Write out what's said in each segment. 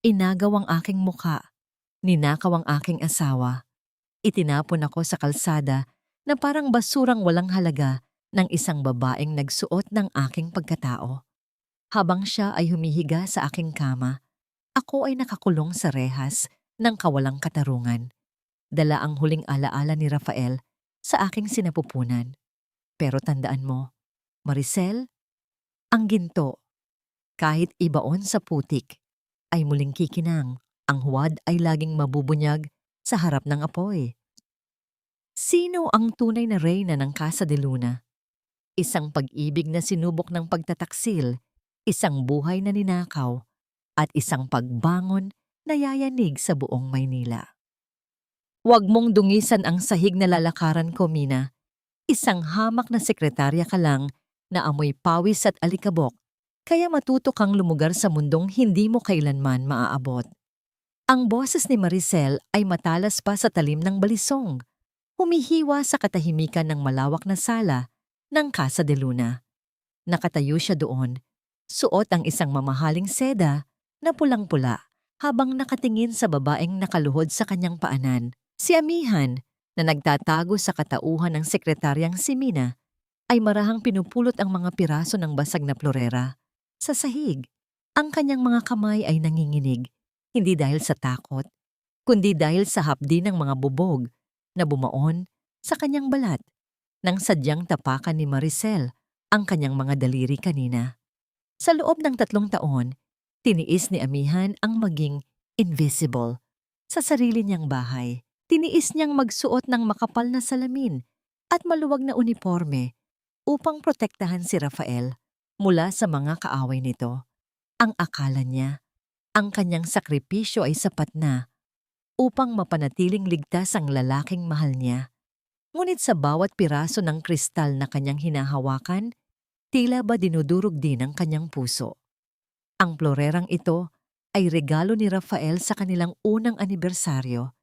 Inagaw ang aking muka, ninakaw ang aking asawa, itinapon ako sa kalsada na parang basurang walang halaga ng isang babaeng nagsuot ng aking pagkatao. Habang siya ay humihiga sa aking kama, ako ay nakakulong sa rehas ng kawalang katarungan. Dala ang huling alaala ni Rafael sa aking sinapupunan. Pero tandaan mo, Maricel, ang ginto, kahit ibaon sa putik, ay muling kikinang. Ang huwad ay laging mabubunyag sa harap ng apoy. Sino ang tunay na reyna ng Casa de Luna? Isang pag-ibig na sinubok ng pagtataksil, isang buhay na ninakaw, at isang pagbangon na yayanig sa buong Maynila. Huwag mong dungisan ang sahig na lalakaran ko, Mina. Isang hamak na sekretarya ka lang na amoy pawis at alikabok, kaya matuto kang lumugar sa mundong hindi mo kailanman maaabot. Ang boses ni Maricel ay matalas pa sa talim ng balisong, humihiwa sa katahimikan ng malawak na sala ng Casa de Luna. Nakatayo siya doon, suot ang isang mamahaling seda na pulang-pula habang nakatingin sa babaeng nakaluhod sa kanyang paanan. Si Amihan, na nagtatago sa katauhan ng sekretaryang si Mina, ay marahang pinupulot ang mga piraso ng basag na plorera. Sa sahig, ang kanyang mga kamay ay nanginginig, hindi dahil sa takot, kundi dahil sa hapdi ng mga bubog na bumaon sa kanyang balat nang sadyang tapakan ni Maricel ang kanyang mga daliri kanina. Sa loob ng 3 taon, tiniis ni Amihan ang maging invisible sa sarili niyang bahay. Tiniis niyang magsuot ng makapal na salamin at maluwag na uniforme upang protektahan si Rafael mula sa mga kaaway nito. Ang akala niya, ang kanyang sakripisyo ay sapat na upang mapanatiling ligtas ang lalaking mahal niya. Ngunit sa bawat piraso ng kristal na kanyang hinahawakan, tila ba dinudurog din ang kanyang puso. Ang plorerang ito ay regalo ni Rafael sa kanilang unang anibersaryo,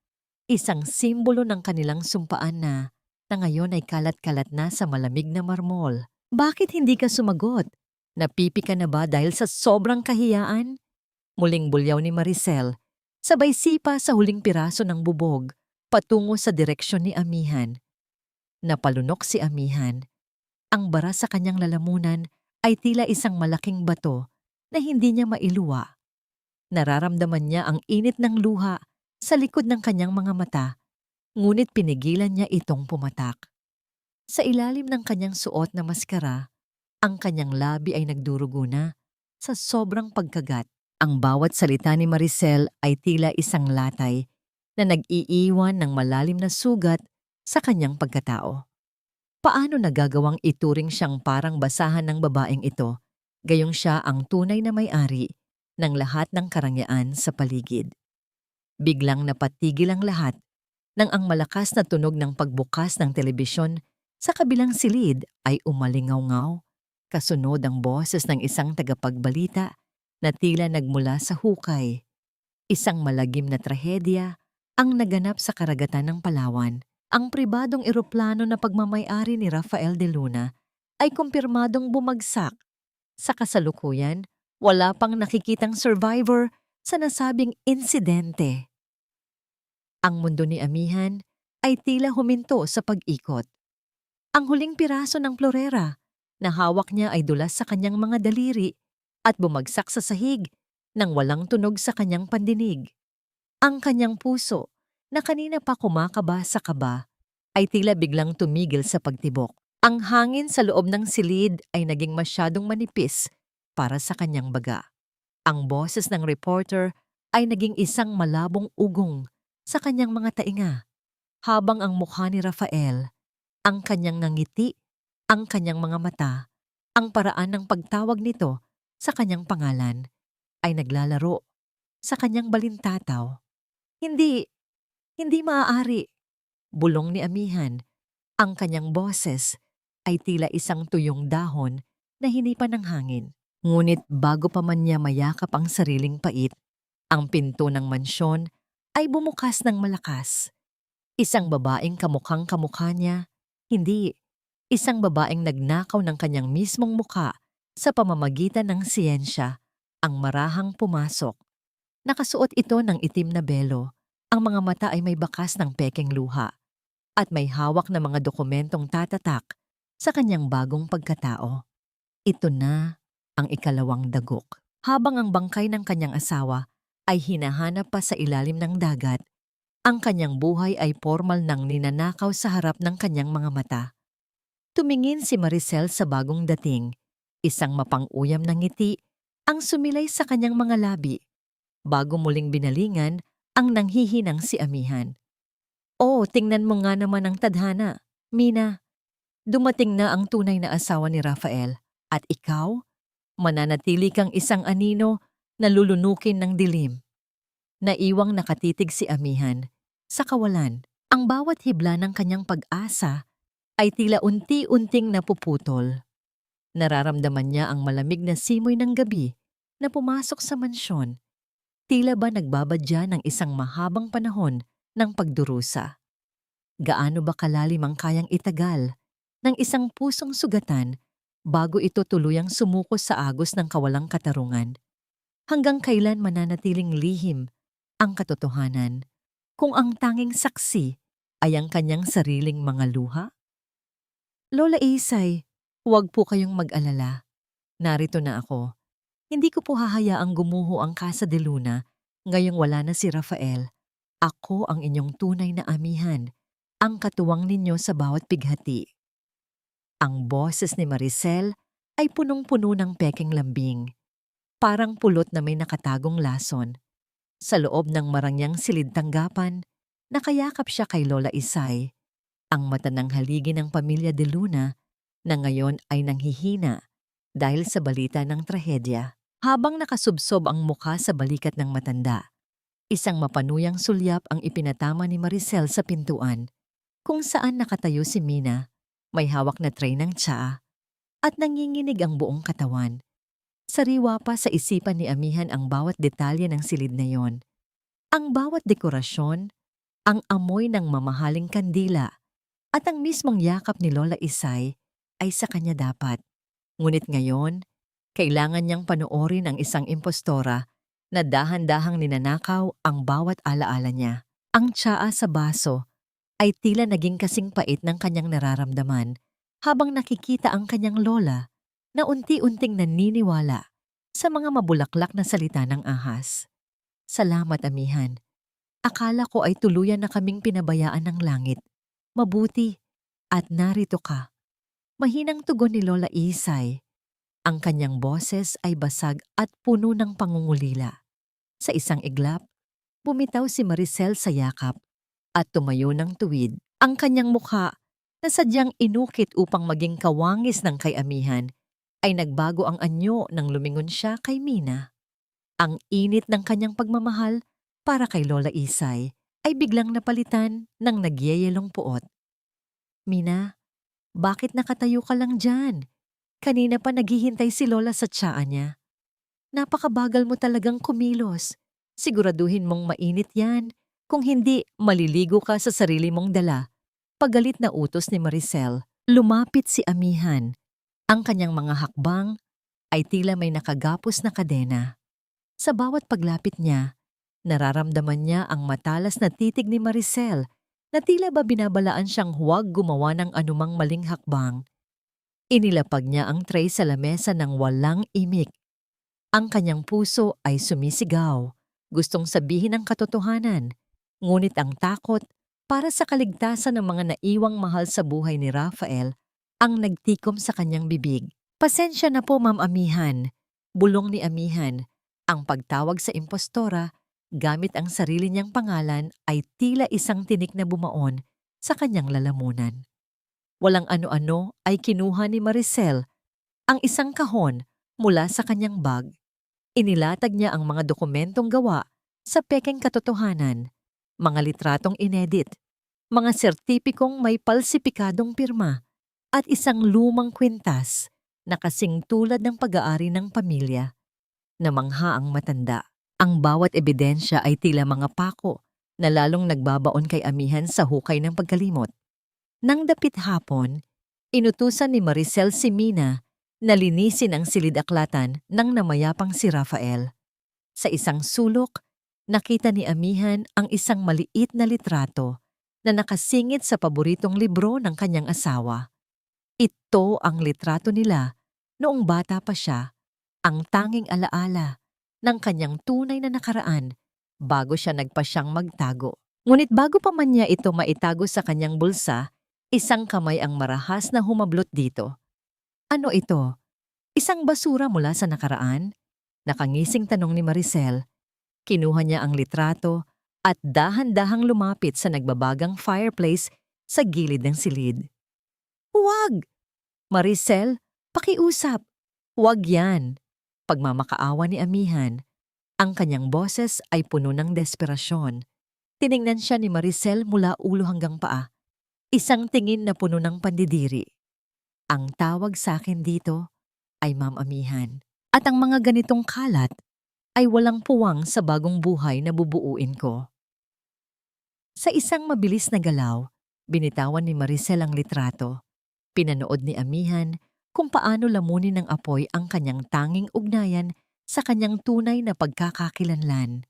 isang simbolo ng kanilang sumpaan na ngayon ay kalat-kalat na sa malamig na marmol. Bakit hindi ka sumagot? Napipi ka na ba dahil sa sobrang kahiyaan? Muling bulyaw ni Maricel, sabay sipa sa huling piraso ng bubog patungo sa direksyon ni Amihan. Napalunok si Amihan. Ang bara sa kanyang lalamunan ay tila isang malaking bato na hindi niya mailuwa. Nararamdaman niya ang init ng luha sa likod ng kanyang mga mata, ngunit pinigilan niya itong pumatak. Sa ilalim ng kanyang suot na maskara, ang kanyang labi ay nagdurugo na sa sobrang pagkagat. Ang bawat salita ni Maricel ay tila isang latay na nag-iiwan ng malalim na sugat sa kanyang pagkatao. Paano nagagawang ituring siyang parang basahan ng babaeng ito, gayong siya ang tunay na may-ari ng lahat ng karangyaan sa paligid? Biglang napatigil ang lahat nang ang malakas na tunog ng pagbukas ng telebisyon sa kabilang silid ay umalingaw-ngaw, kasunod ang boses ng isang tagapagbalita na tila nagmula sa hukay. Isang malagim na trahedya ang naganap sa karagatan ng Palawan. Ang pribadong eroplano na pagmamay-ari ni Rafael de Luna ay kumpirmadong bumagsak. Sa kasalukuyan, wala pang nakikitang survivor sa nasabing insidente. Ang mundo ni Amihan ay tila huminto sa pag-ikot. Ang huling piraso ng plorera na hawak niya ay dulas sa kanyang mga daliri at bumagsak sa sahig nang walang tunog sa kanyang pandinig. Ang kanyang puso, na kanina pa kumakaba sa kaba, ay tila biglang tumigil sa pagtibok. Ang hangin sa loob ng silid ay naging masyadong manipis para sa kanyang baga. Ang boses ng reporter ay naging isang malabong ugong sa kanyang mga tainga, habang ang mukha ni Rafael, ang kanyang ngangiti, ang kanyang mga mata, ang paraan ng pagtawag nito sa kanyang pangalan ay naglalaro sa kanyang balintataw. Hindi, hindi maaari. Bulong ni Amihan. Ang kanyang boses ay tila isang tuyong dahon na hinipan ng hangin. Ngunit bago pa man niya mayakap ang sariling pait, ang pinto ng mansyon ay bumukas ng malakas. Isang babaeng kamukhang kamukha niya, hindi, isang babaeng nagnakaw ng kanyang mismong mukha sa pamamagitan ng siyensya, ang marahang pumasok. Nakasuot ito ng itim na belo. Ang mga mata ay may bakas ng pekeng luha at may hawak na mga dokumentong tatatak sa kanyang bagong pagkatao. Ito na ang ikalawang dagok. Habang ang bangkay ng kanyang asawa ay hinahanap pa sa ilalim ng dagat, ang kanyang buhay ay formal nang ninanakaw sa harap ng kanyang mga mata. Tumingin si Maricel sa bagong dating. Isang mapang-uyam na ngiti ang sumilay sa kanyang mga labi bago muling binalingan ang nanghihinang si amihan. "Oh, tingnan mo nga naman ang tadhana, Mina. Dumating na ang tunay na asawa ni Rafael. At ikaw, mananatili kang isang anino na lulunukin ng dilim." Naiwang nakatitig si amihan. Sa kawalan, ang bawat hibla ng kanyang pag-asa ay tila unti-unting napuputol. Nararamdaman niya ang malamig na simoy ng gabi na pumasok sa mansyon. Tila ba nagbabadya ng isang mahabang panahon ng pagdurusa. Gaano ba kalalim ang kayang itagal ng isang pusong sugatan bago ito tuluyang sumuko sa agos ng kawalang katarungan? Hanggang kailan mananatiling lihim ang katotohanan kung ang tanging saksi ay ang kanyang sariling mga luha? Lola Isay, huwag po kayong mag-alala. Narito na ako. Hindi ko po hahayaang gumuho ang Casa de Luna ngayong wala na si Rafael. Ako ang inyong tunay na amihan, ang katuwang ninyo sa bawat bighati. Ang boses ni Maricel ay punong-puno ng pekeng lambing. Parang pulot na may nakatagong lason. Sa loob ng marangyang silid tanggapan, nakayakap siya kay Lola Isay. Ang mata ng haligi ng pamilya de Luna na ngayon ay nanghihina dahil sa balita ng trahedya. Habang nakasubsob ang mukha sa balikat ng matanda, isang mapanuyang sulyap ang ipinatama ni Maricel sa pintuan, kung saan nakatayo si Mina, may hawak na tray ng tsaa, at nanginginig ang buong katawan. Sariwa pa sa isipan ni amihan ang bawat detalye ng silid na yon. Ang bawat dekorasyon, ang amoy ng mamahaling kandila, at ang mismong yakap ni Lola Isay ay sa kanya dapat. Ngunit ngayon, kailangan niyang panoorin ang isang impostora na dahan-dahang ninanakaw ang bawat alaala niya. Ang tsaa sa baso ay tila naging kasing pait ng kanyang nararamdaman habang nakikita ang kanyang lola na unti-unting naniniwala sa mga mabulaklak na salita ng ahas. "Salamat, amihan. Akala ko ay tuluyan na kaming pinabayaan ng langit. Mabuti at narito ka." Mahinang tugon ni Lola Isay. Ang kanyang boses ay basag at puno ng pangungulila. Sa isang iglap, bumitaw si Maricel sa yakap at tumayo ng tuwid. Ang kanyang mukha na sadyang inukit upang maging kawangis ng kay amihan ay nagbago ang anyo nang lumingon siya kay Mina. Ang init ng kanyang pagmamahal para kay Lola Isay ay biglang napalitan ng nagyeyelong puot. "Mina, bakit nakatayo ka lang dyan? Kanina pa naghihintay si Lola sa tsaa niya. Napakabagal mo talagang kumilos. Siguraduhin mong mainit yan. Kung hindi, maliligo ka sa sarili mong dala." Pagalit na utos ni Maricel. Lumapit si amihan. Ang kanyang mga hakbang ay tila may nakagapos na kadena. Sa bawat paglapit niya, nararamdaman niya ang matalas na titig ni Maricel na tila ba binabalaan siyang huwag gumawa ng anumang maling hakbang. Inilapag niya ang tray sa lamesa ng walang imik. Ang kanyang puso ay sumisigaw. Gustong sabihin ang katotohanan, ngunit ang takot para sa kaligtasan ng mga naiwang mahal sa buhay ni Rafael ang nagtikom sa kanyang bibig. "Pasensya na po, Ma'am Amihan." Bulong ni amihan. Ang pagtawag sa impostora gamit ang sarili niyang pangalan ay tila isang tinik na bumaon sa kanyang lalamunan. Walang ano-ano ay kinuha ni Maricel ang isang kahon mula sa kanyang bag. Inilatag niya ang mga dokumentong gawa sa pekeng katotohanan, mga litratong inedit, mga sertipikong may palsipikadong pirma, at isang lumang kwintas na kasing tulad ng pag-aari ng pamilya. Namangha ang matanda. Ang bawat ebidensya ay tila mga pako na lalong nagbabaon kay amihan sa hukay ng pagkalimot. Nang dapit hapon, inutusan ni Maricel si Mina na linisin ang silid-aklatan ng namayapang si Rafael. Sa isang sulok, Nakita ni Amihan ang isang maliit na litrato na nakasingit sa paboritong libro ng kanyang asawa. Ito ang litrato nila noong bata pa siya, ang tanging alaala ng kanyang tunay na nakaraan bago siya nagpasyang magtago. Ngunit bago pa man niya ito maitago sa kanyang bulsa, isang kamay ang marahas na humablot dito. Ano ito? Isang basura mula sa nakaraan? Nakangising tanong ni Maricel. Kinuha niya ang litrato at dahan-dahang lumapit sa nagbabagang fireplace sa gilid ng silid. Huwag! Maricel, pakiusap. Huwag yan. Pagmamakaawa ni Amihan, ang kanyang boses ay puno ng desperasyon. Tiningnan siya ni Maricel mula ulo hanggang paa. Isang tingin na puno ng pandidiri. Ang tawag sa akin dito ay Ma'am Amihan. At ang mga ganitong kalat ay walang puwang sa bagong buhay na bubuuin ko. Sa isang mabilis na galaw, binitawan ni Maricel ang litrato. Pinanood ni Amihan kung paano lamunin ng apoy ang kanyang tanging ugnayan sa kanyang tunay na pagkakakilanlan.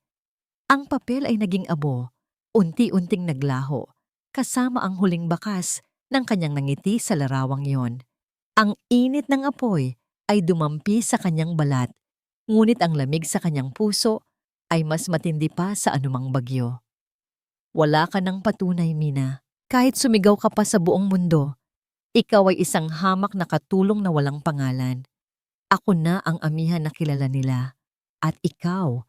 Ang papel ay naging abo, unti-unting naglaho, kasama ang huling bakas ng kanyang nangiti sa larawang yon. Ang init ng apoy ay dumampi sa kanyang balat, ngunit ang lamig sa kanyang puso ay mas matindi pa sa anumang bagyo. Wala ka ng patunay, Mina. Kahit sumigaw ka pa sa buong mundo, ikaw ay isang hamak na katulong na walang pangalan. Ako na ang Amihan na kilala nila. At ikaw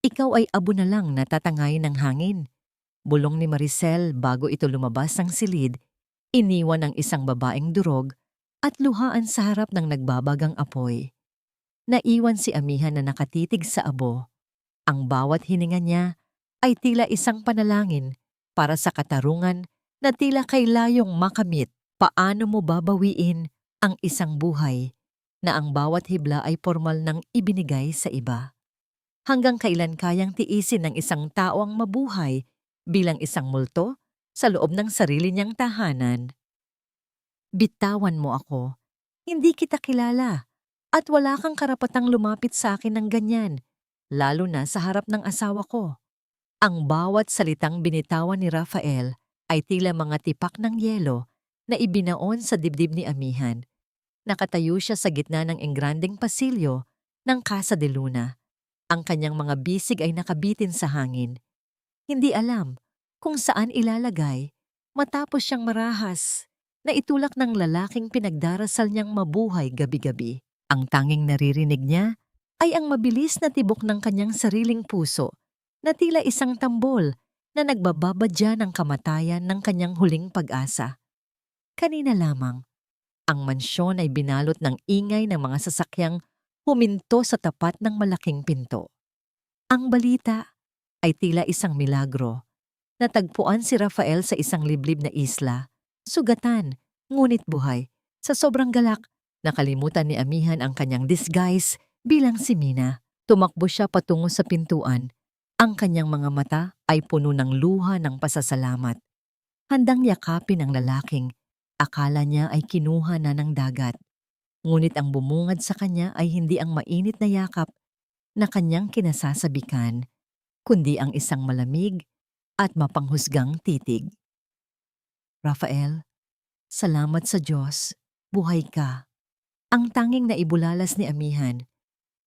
ay abo na lang na tatangayin ng hangin. Bulong ni Maricel bago ito lumabas ng silid, iniwan ang isang babaeng durog at luhaan sa harap ng nagbabagang apoy. Naiwan si Amihan na nakatitig sa abo. Ang bawat hininga niya ay tila isang panalangin para sa katarungan na tila kay layong makamit. Paano mo babawiin ang isang buhay na ang bawat hibla ay formal nang ibinigay sa iba? Hanggang kailan kayang tiisin ng isang tao ang mabuhay bilang isang multo sa loob ng sarili niyang tahanan? Bitawan mo ako. Hindi kita kilala at wala kang karapatang lumapit sa akin ng ganyan, lalo na sa harap ng asawa ko. Ang bawat salitang binitawan ni Rafael ay tila mga tipak ng yelo na ibinaon sa dibdib ni Amihan. Nakatayo siya sa gitna ng engrandeng pasilyo ng Casa de Luna. Ang kanyang mga bisig ay nakabitin sa hangin. Hindi alam kung saan ilalagay matapos siyang marahas na itulak ng lalaking pinagdarasal niyang mabuhay gabi-gabi. Ang tanging naririnig niya ay ang mabilis na tibok ng kanyang sariling puso na tila isang tambol na nagbababadya ng kamatayan ng kanyang huling pag-asa. Kanina lamang, ang mansyon ay binalot ng ingay ng mga sasakyang huminto sa tapat ng malaking pinto. Ang balita ay tila isang milagro. Natagpuan si Rafael sa isang liblib na isla, sugatan, ngunit buhay. Sa sobrang galak, nakalimutan ni Amihan ang kanyang disguise bilang si Mina. Tumakbo siya patungo sa pintuan. Ang kanyang mga mata ay puno ng luha ng pasasalamat. Handang yakapin ang lalaking akala niya ay kinuha na ng dagat. Ngunit ang bumungad sa kanya ay hindi ang mainit na yakap na kanyang kinasasabikan, kundi ang isang malamig at mapanghusgang titig. Rafael, salamat sa Diyos, buhay ka. Ang tanging naibulalas ni Amihan.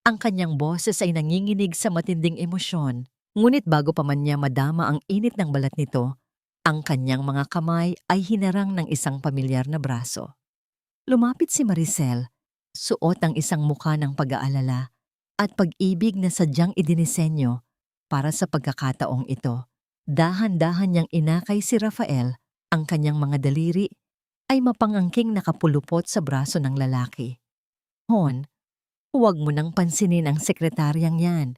Ang kanyang boses ay nanginginig sa matinding emosyon, ngunit bago pa man niya madama ang init ng balat nito, ang kanyang mga kamay ay hinarang ng isang pamilyar na braso. Lumapit si Maricel, suot ang isang mukha ng pag-aalala at pag-ibig na sadyang idinisenyo para sa pagkakataong ito. Dahan-dahan niyang inakay si Rafael, ang kanyang mga daliri ay mapangangking nakapulupot sa braso ng lalaki. Hon, huwag mo nang pansinin ang sekretaryang yan.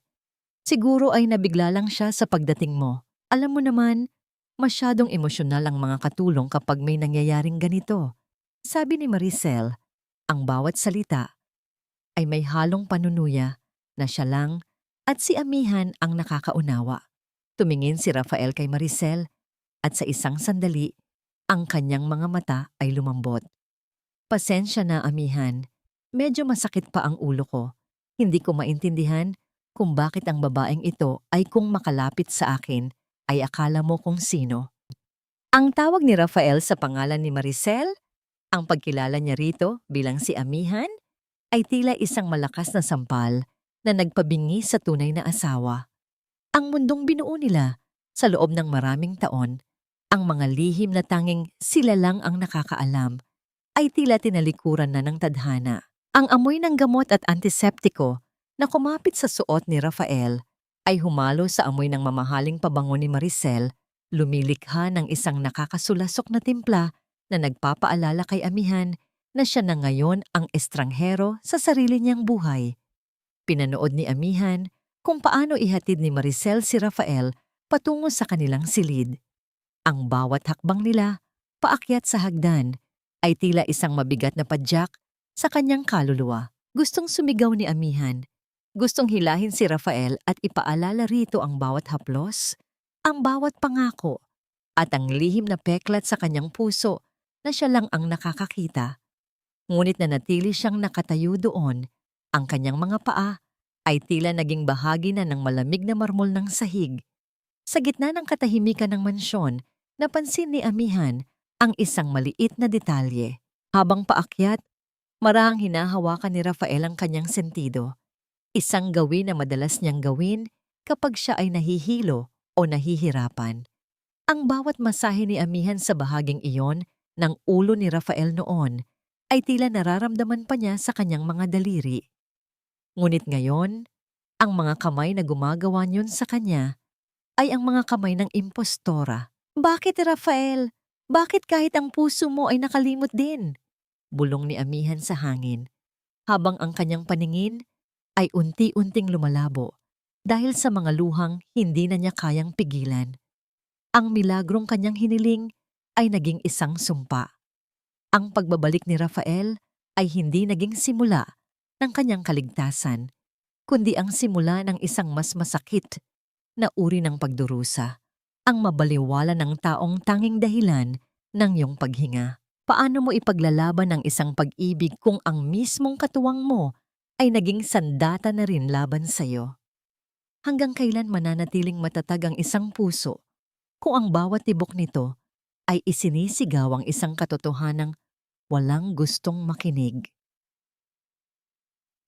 Siguro ay nabigla lang siya sa pagdating mo. Alam mo naman, masyadong emosyonal ang mga katulong kapag may nangyayaring ganito. Sabi ni Maricel, ang bawat salita ay may halong panunuya na siya lang at si Amihan ang nakakaunawa. Tumingin si Rafael kay Maricel at sa isang sandali, ang kanyang mga mata ay lumambot. Pasensya na, Amihan. Medyo masakit pa ang ulo ko. Hindi ko maintindihan kung bakit ang babaeng ito ay kung makalapit sa akin ay akala mo kung sino. Ang tawag ni Rafael sa pangalan ni Maricel, ang pagkilala niya rito bilang si Amihan, ay tila isang malakas na sampal na nagpabingi sa tunay na asawa. Ang mundong binuo nila sa loob ng maraming taon, ang mga lihim na tanging sila lang ang nakakaalam, ay tila tinalikuran na ng tadhana. Ang amoy ng gamot at antiseptiko na kumapit sa suot ni Rafael ay humalo sa amoy ng mamahaling pabango ni Maricel, lumilikha ng isang nakakasulasok na timpla na nagpapaalala kay Amihan na siya na ngayon ang estranghero sa sarili niyang buhay. Pinanood ni Amihan kung paano ihatid ni Maricel si Rafael patungo sa kanilang silid. Ang bawat hakbang nila, paakyat sa hagdan, ay tila isang mabigat na padyak sa kanyang kaluluwa. Gustong sumigaw ni Amihan. Gustong hilahin si Rafael at ipaalala rito ang bawat haplos, ang bawat pangako, at ang lihim na peklat sa kanyang puso na siya lang ang nakakakita. Ngunit nanatili siyang nakatayo doon, ang kanyang mga paa ay tila naging bahagi na ng malamig na marmol ng sahig. Sa gitna ng katahimikan ng mansyon, napansin ni Amihan ang isang maliit na detalye. Habang paakyat, marahang hinahawakan ni Rafael ang kanyang sentido. Isang gawin na madalas niyang gawin kapag siya ay nahihilo o nahihirapan. Ang bawat masahe ni Amihan sa bahaging iyon ng ulo ni Rafael noon ay tila nararamdaman pa niya sa kanyang mga daliri. Ngunit ngayon, ang mga kamay na gumagawa niyon sa kanya ay ang mga kamay ng impostora. Bakit, Rafael? Bakit kahit ang puso mo ay nakalimot din? Bulong ni Amihan sa hangin, habang ang kanyang paningin ay unti-unting lumalabo dahil sa mga luhang hindi na niya kayang pigilan. Ang milagrong kanyang hiniling ay naging isang sumpa. Ang pagbabalik ni Rafael ay hindi naging simula ng kanyang kaligtasan, kundi ang simula ng isang mas masakit na uri ng pagdurusa, ang mabaliwala ng taong tanging dahilan ng iyong paghinga. Paano mo ipaglalaban ang isang pag-ibig kung ang mismong katuwang mo ay naging sandata na rin laban sa'yo? Hanggang kailan mananatiling matatag ang isang puso kung ang bawat tibok nito ay isinisigaw ang isang katotohanang walang gustong makinig?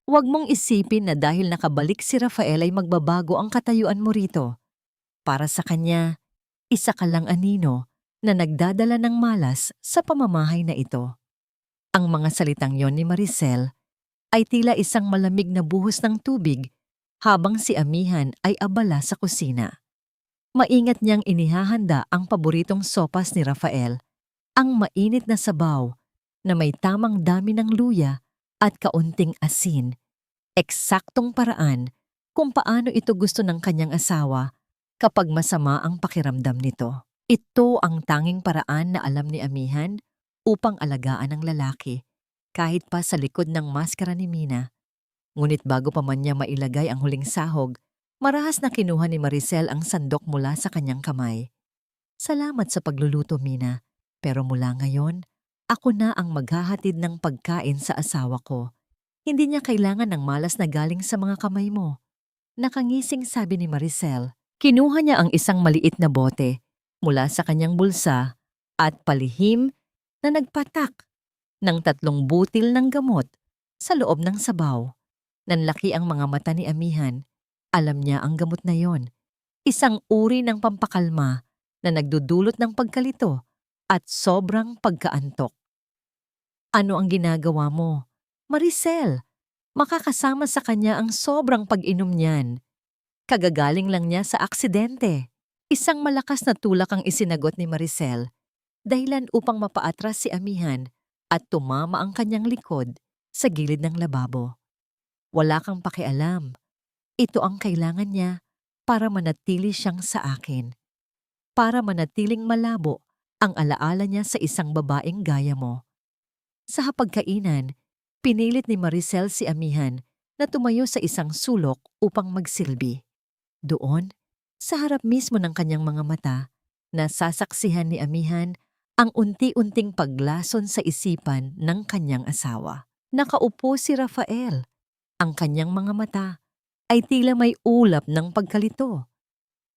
Huwag mong isipin na dahil nakabalik si Rafael ay magbabago ang katayuan mo rito. Para sa kanya, isa ka lang anino na nagdadala ng malas sa pamamahay na ito. Ang mga salitang yon ni Maricel ay tila isang malamig na buhos ng tubig habang si Amihan ay abala sa kusina. Maingat niyang inihahanda ang paboritong sopas ni Rafael, ang mainit na sabaw na may tamang dami ng luya at kaunting asin, eksaktong paraan kung paano ito gusto ng kanyang asawa kapag masama ang pakiramdam nito. Ito ang tanging paraan na alam ni Amihan upang alagaan ang lalaki, kahit pa sa likod ng maskara ni Mina. Ngunit bago pa man niya mailagay ang huling sahog, marahas na kinuha ni Maricel ang sandok mula sa kanyang kamay. Salamat sa pagluluto, Mina, pero mula ngayon, ako na ang maghahatid ng pagkain sa asawa ko. Hindi niya kailangan ng malas na galing sa mga kamay mo. Nakangising sabi ni Maricel. Kinuha niya ang isang maliit na bote mula sa kanyang bulsa at palihim na nagpatak ng 3 butil ng gamot sa loob ng sabaw. Nanlaki ang mga mata ni Amihan. Alam niya ang gamot na yon. Isang uri ng pampakalma na nagdudulot ng pagkalito at sobrang pagkaantok. Ano ang ginagawa mo? Maricel, makakasama sa kanya ang sobrang pag-inom niyan. Kagagaling lang niya sa aksidente. Isang malakas na tulak ang isinagot ni Maricel, dahilan upang mapaatras si Amihan at tumama ang kanyang likod sa gilid ng lababo. Wala kang pakialam. Ito ang kailangan niya para manatili siyang sa akin. Para manatiling malabo ang alaala niya sa isang babaeng gaya mo. Sa hapagkainan, pinilit ni Maricel si Amihan na tumayo sa isang sulok upang magsilbi. Doon, sa harap mismo ng kanyang mga mata, nasasaksihan ni Amihan ang unti-unting paglason sa isipan ng kanyang asawa. Nakaupo si Rafael, ang kanyang mga mata ay tila may ulap ng pagkalito.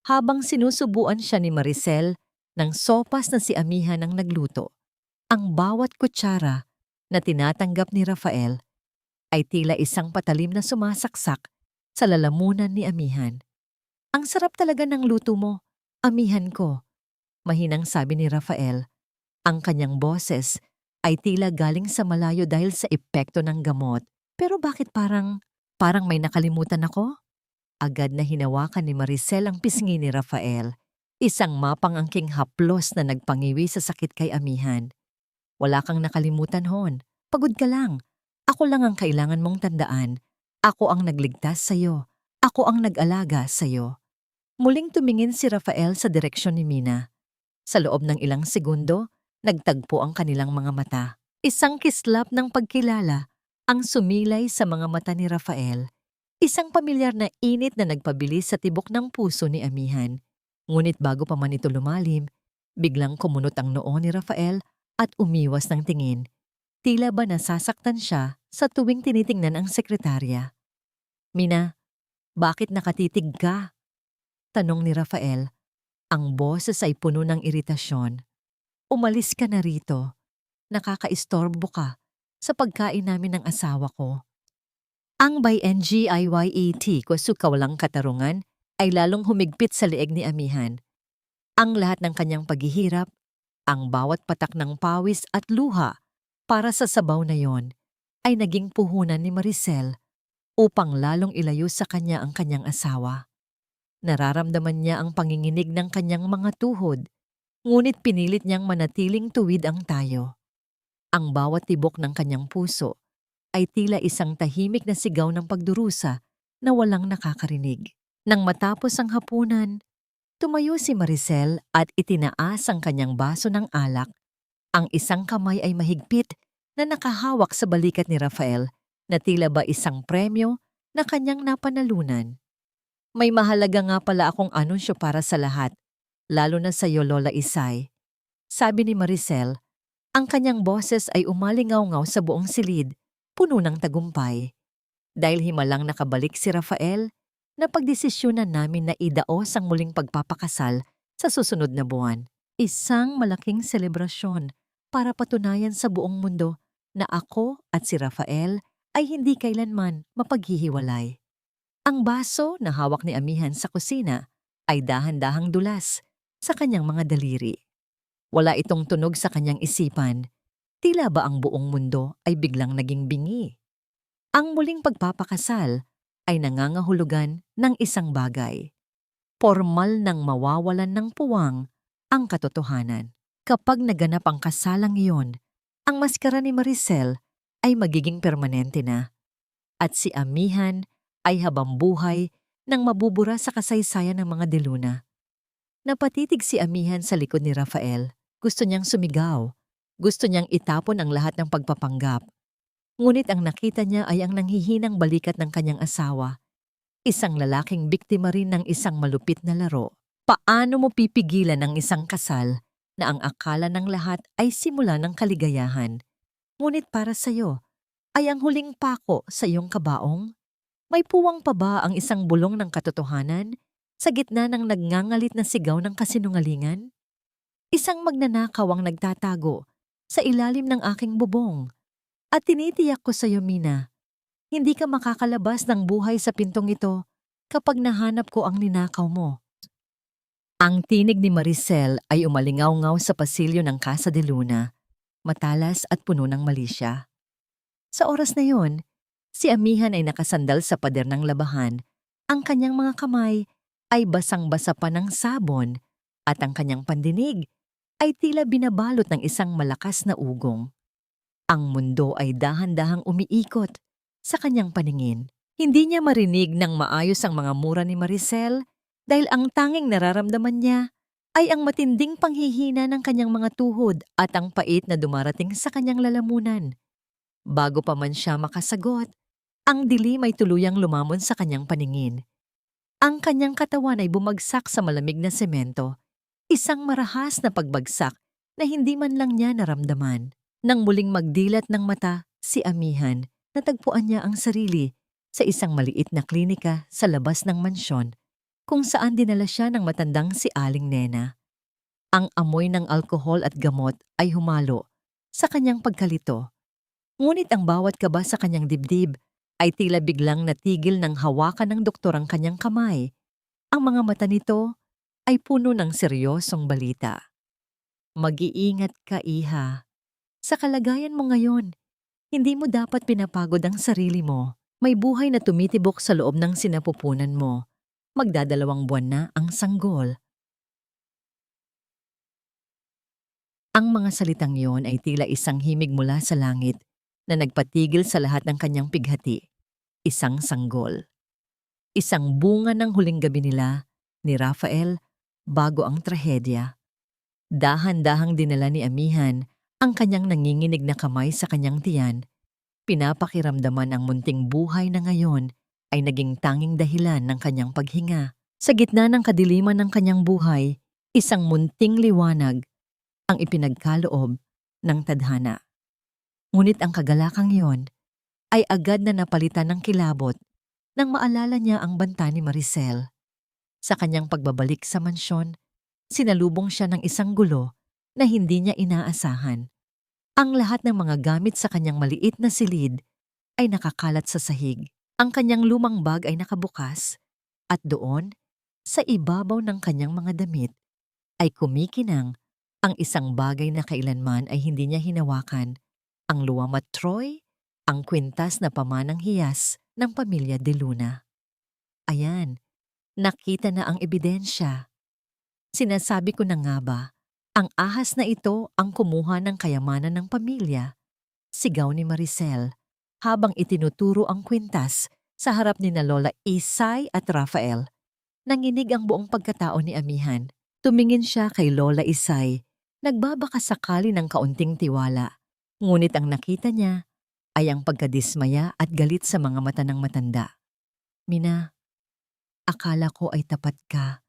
Habang sinusubuan siya ni Maricel ng sopas na si Amihan ang nagluto, ang bawat kutsara na tinatanggap ni Rafael ay tila isang patalim na sumasaksak sa lalamunan ni Amihan. "Ang sarap talaga ng luto mo, Amihan ko," mahinang sabi ni Rafael. Ang kanyang boses ay tila galing sa malayo dahil sa epekto ng gamot. "Pero bakit parang may nakalimutan ako?" Agad na hinawakan ni Maricel ang pisngi ni Rafael. Isang mapangangking haplos na nagpangiwi sa sakit kay Amihan. "Wala kang nakalimutan, Hon. Pagod ka lang. Ako lang ang kailangan mong tandaan. Ako ang nagligtas sa'yo. Ako ang nag-alaga sa'yo." Muling tumingin si Rafael sa direksyon ni Mina. Sa loob ng ilang segundo, nagtagpo ang kanilang mga mata. Isang kislap ng pagkilala ang sumilay sa mga mata ni Rafael. Isang pamilyar na init na nagpabilis sa tibok ng puso ni Amihan. Ngunit bago pa man ito lumalim, biglang kumunot ang noo ni Rafael at umiwas ng tingin. Tila ba nasasaktan siya sa tuwing tinitingnan ang sekretarya. "Mina, bakit nakatitig ka?" tanong ni Rafael. Ang boses ay puno ng iritasyon. "Umalis ka na rito. Nakakaistorbo ka sa pagkain namin ng asawa ko." Ang by NGIYET kawalang katarungan ay lalong humigpit sa leeg ni Amihan. Ang lahat ng kanyang paghihirap, ang bawat patak ng pawis at luha para sa sabaw na yon, ay naging puhunan ni Maricel upang lalong ilayo sa kanya ang kanyang asawa. Nararamdaman niya ang panginginig ng kanyang mga tuhod, ngunit pinilit niyang manatiling tuwid ang tayo. Ang bawat tibok ng kanyang puso ay tila isang tahimik na sigaw ng pagdurusa na walang nakakarinig. Nang matapos ang hapunan, tumayo si Maricel at itinaas ang kanyang baso ng alak. Ang isang kamay ay mahigpit na nakahawak sa balikat ni Rafael na tila ba isang premyo na kanyang napanalunan. "May mahalaga nga pala akong anunsyo para sa lahat, lalo na sa iyo, Lola Isay," sabi ni Maricel. Ang kanyang boses ay umalingaw-ngaw sa buong silid, puno ng tagumpay. "Dahil himalang nakabalik si Rafael, napagdesisyonan namin na idaos ang muling pagpapakasal sa susunod na buwan. Isang malaking selebrasyon para patunayan sa buong mundo na ako at si Rafael ay hindi kailanman mapaghihiwalay." Ang baso na hawak ni Amihan sa kusina ay dahan-dahang dulas sa kanyang mga daliri. Wala itong tunog sa kanyang isipan. Tila ba ang buong mundo ay biglang naging bingi. Ang muling pagpapakasal ay nangangahulugan ng isang bagay. Formal nang mawawalan ng puwang ang katotohanan. Kapag naganap ang kasalang iyon, ang maskara ni Maricel ay magiging permanente na. At si Amihan ay habambuhay nang mabubura sa kasaysayan ng mga deluna. Napatitig si Amihan sa likod ni Rafael. Gusto niyang sumigaw. Gusto niyang itapon ang lahat ng pagpapanggap. Ngunit ang nakita niya ay ang nanghihinang balikat ng kanyang asawa. Isang lalaking biktima rin ng isang malupit na laro. Paano mo pipigilan ang isang kasal na ang akala ng lahat ay simula ng kaligayahan? Ngunit para sa'yo ay ang huling pako sa iyong kabaong? May puwang pa ba ang isang bulong ng katotohanan sa gitna ng nagngangalit na sigaw ng kasinungalingan? Isang magnanakaw ang nagtatago sa ilalim ng aking bubong. At tinitiyak ko sa iyo, Mina, hindi ka makakalabas ng buhay sa pintong ito kapag nahanap ko ang ninakaw mo. Ang tinig ni Maricel ay umalingaw-ngaw sa pasilyo ng Casa de Luna, matalas at puno ng malisya. Sa oras na yon, si Amihan ay nakasandal sa pader ng labahan. Ang kanyang mga kamay ay basang-basa pa ng sabon at ang kanyang pandinig ay tila binabalot ng isang malakas na ugong. Ang mundo ay dahan-dahang umiikot sa kanyang paningin. Hindi niya marinig ng maayos ang mga mura ni Maricel dahil ang tanging nararamdaman niya ay ang matinding panghihina ng kanyang mga tuhod at ang pait na dumarating sa kanyang lalamunan. Bago pa man siya makasagot, ang dilim ay tuluyang lumamon sa kanyang paningin. Ang kanyang katawan ay bumagsak sa malamig na semento. Isang marahas na pagbagsak na hindi man lang niya naramdaman. Nang muling magdilat ng mata si Amihan, natagpuan niya ang sarili sa isang maliit na klinika sa labas ng mansyon kung saan dinala siya ng matandang si Aling Nena. Ang amoy ng alkohol at gamot ay humalo sa kanyang pagkalito. Ngunit ang bawat kaba sa kanyang dibdib ay tila biglang natigil ng hawakan ng doktor ang kanyang kamay. Ang mga mata nito ay puno ng seryosong balita. Mag-iingat ka, iha. Sa kalagayan mo ngayon, hindi mo dapat pinapagod ang sarili mo. May buhay na tumitibok sa loob ng sinapupunan mo. Magdadalawang buwan na ang sanggol. Ang mga salitang yon ay tila isang himig mula sa langit na nagpatigil sa lahat ng kanyang pighati. Isang sanggol. Isang bunga ng huling gabi nila ni Rafael bago ang trahedya. Dahan-dahang dinala ni Amihan ang kanyang nanginginig na kamay sa kanyang tiyan. Pinapakiramdaman ang munting buhay na ngayon ay naging tanging dahilan ng kanyang paghinga. Sa gitna ng kadiliman ng kanyang buhay, isang munting liwanag ang ipinagkaloob ng tadhana. Ngunit ang kagalakang yon ay agad na napalitan ng kilabot nang maalala niya ang banta ni Maricel. Sa kanyang pagbabalik sa mansyon, sinalubong siya ng isang gulo na hindi niya inaasahan. Ang lahat ng mga gamit sa kanyang maliit na silid ay nakakalat sa sahig. Ang kanyang lumang bag ay nakabukas at doon, sa ibabaw ng kanyang mga damit, ay kumikinang ang isang bagay na kailanman ay hindi niya hinawakan, ang luwam at Troy, ang kwintas na pamanang hiyas ng pamilya De Luna. Ayan, nakita na ang ebidensya. Sinasabi ko na nga ba, ang ahas na ito ang kumuha ng kayamanan ng pamilya. Sigaw ni Maricel habang itinuturo ang kwintas sa harap ni na Lola Isay at Rafael. Nanginig ang buong pagkatao ni Amihan. Tumingin siya kay Lola Isay, nagbabaka sakali ng kaunting tiwala. Ngunit ang nakita niya ay ang pagkadismaya at galit sa mga mata ng matanda. Mina, akala ko ay tapat ka.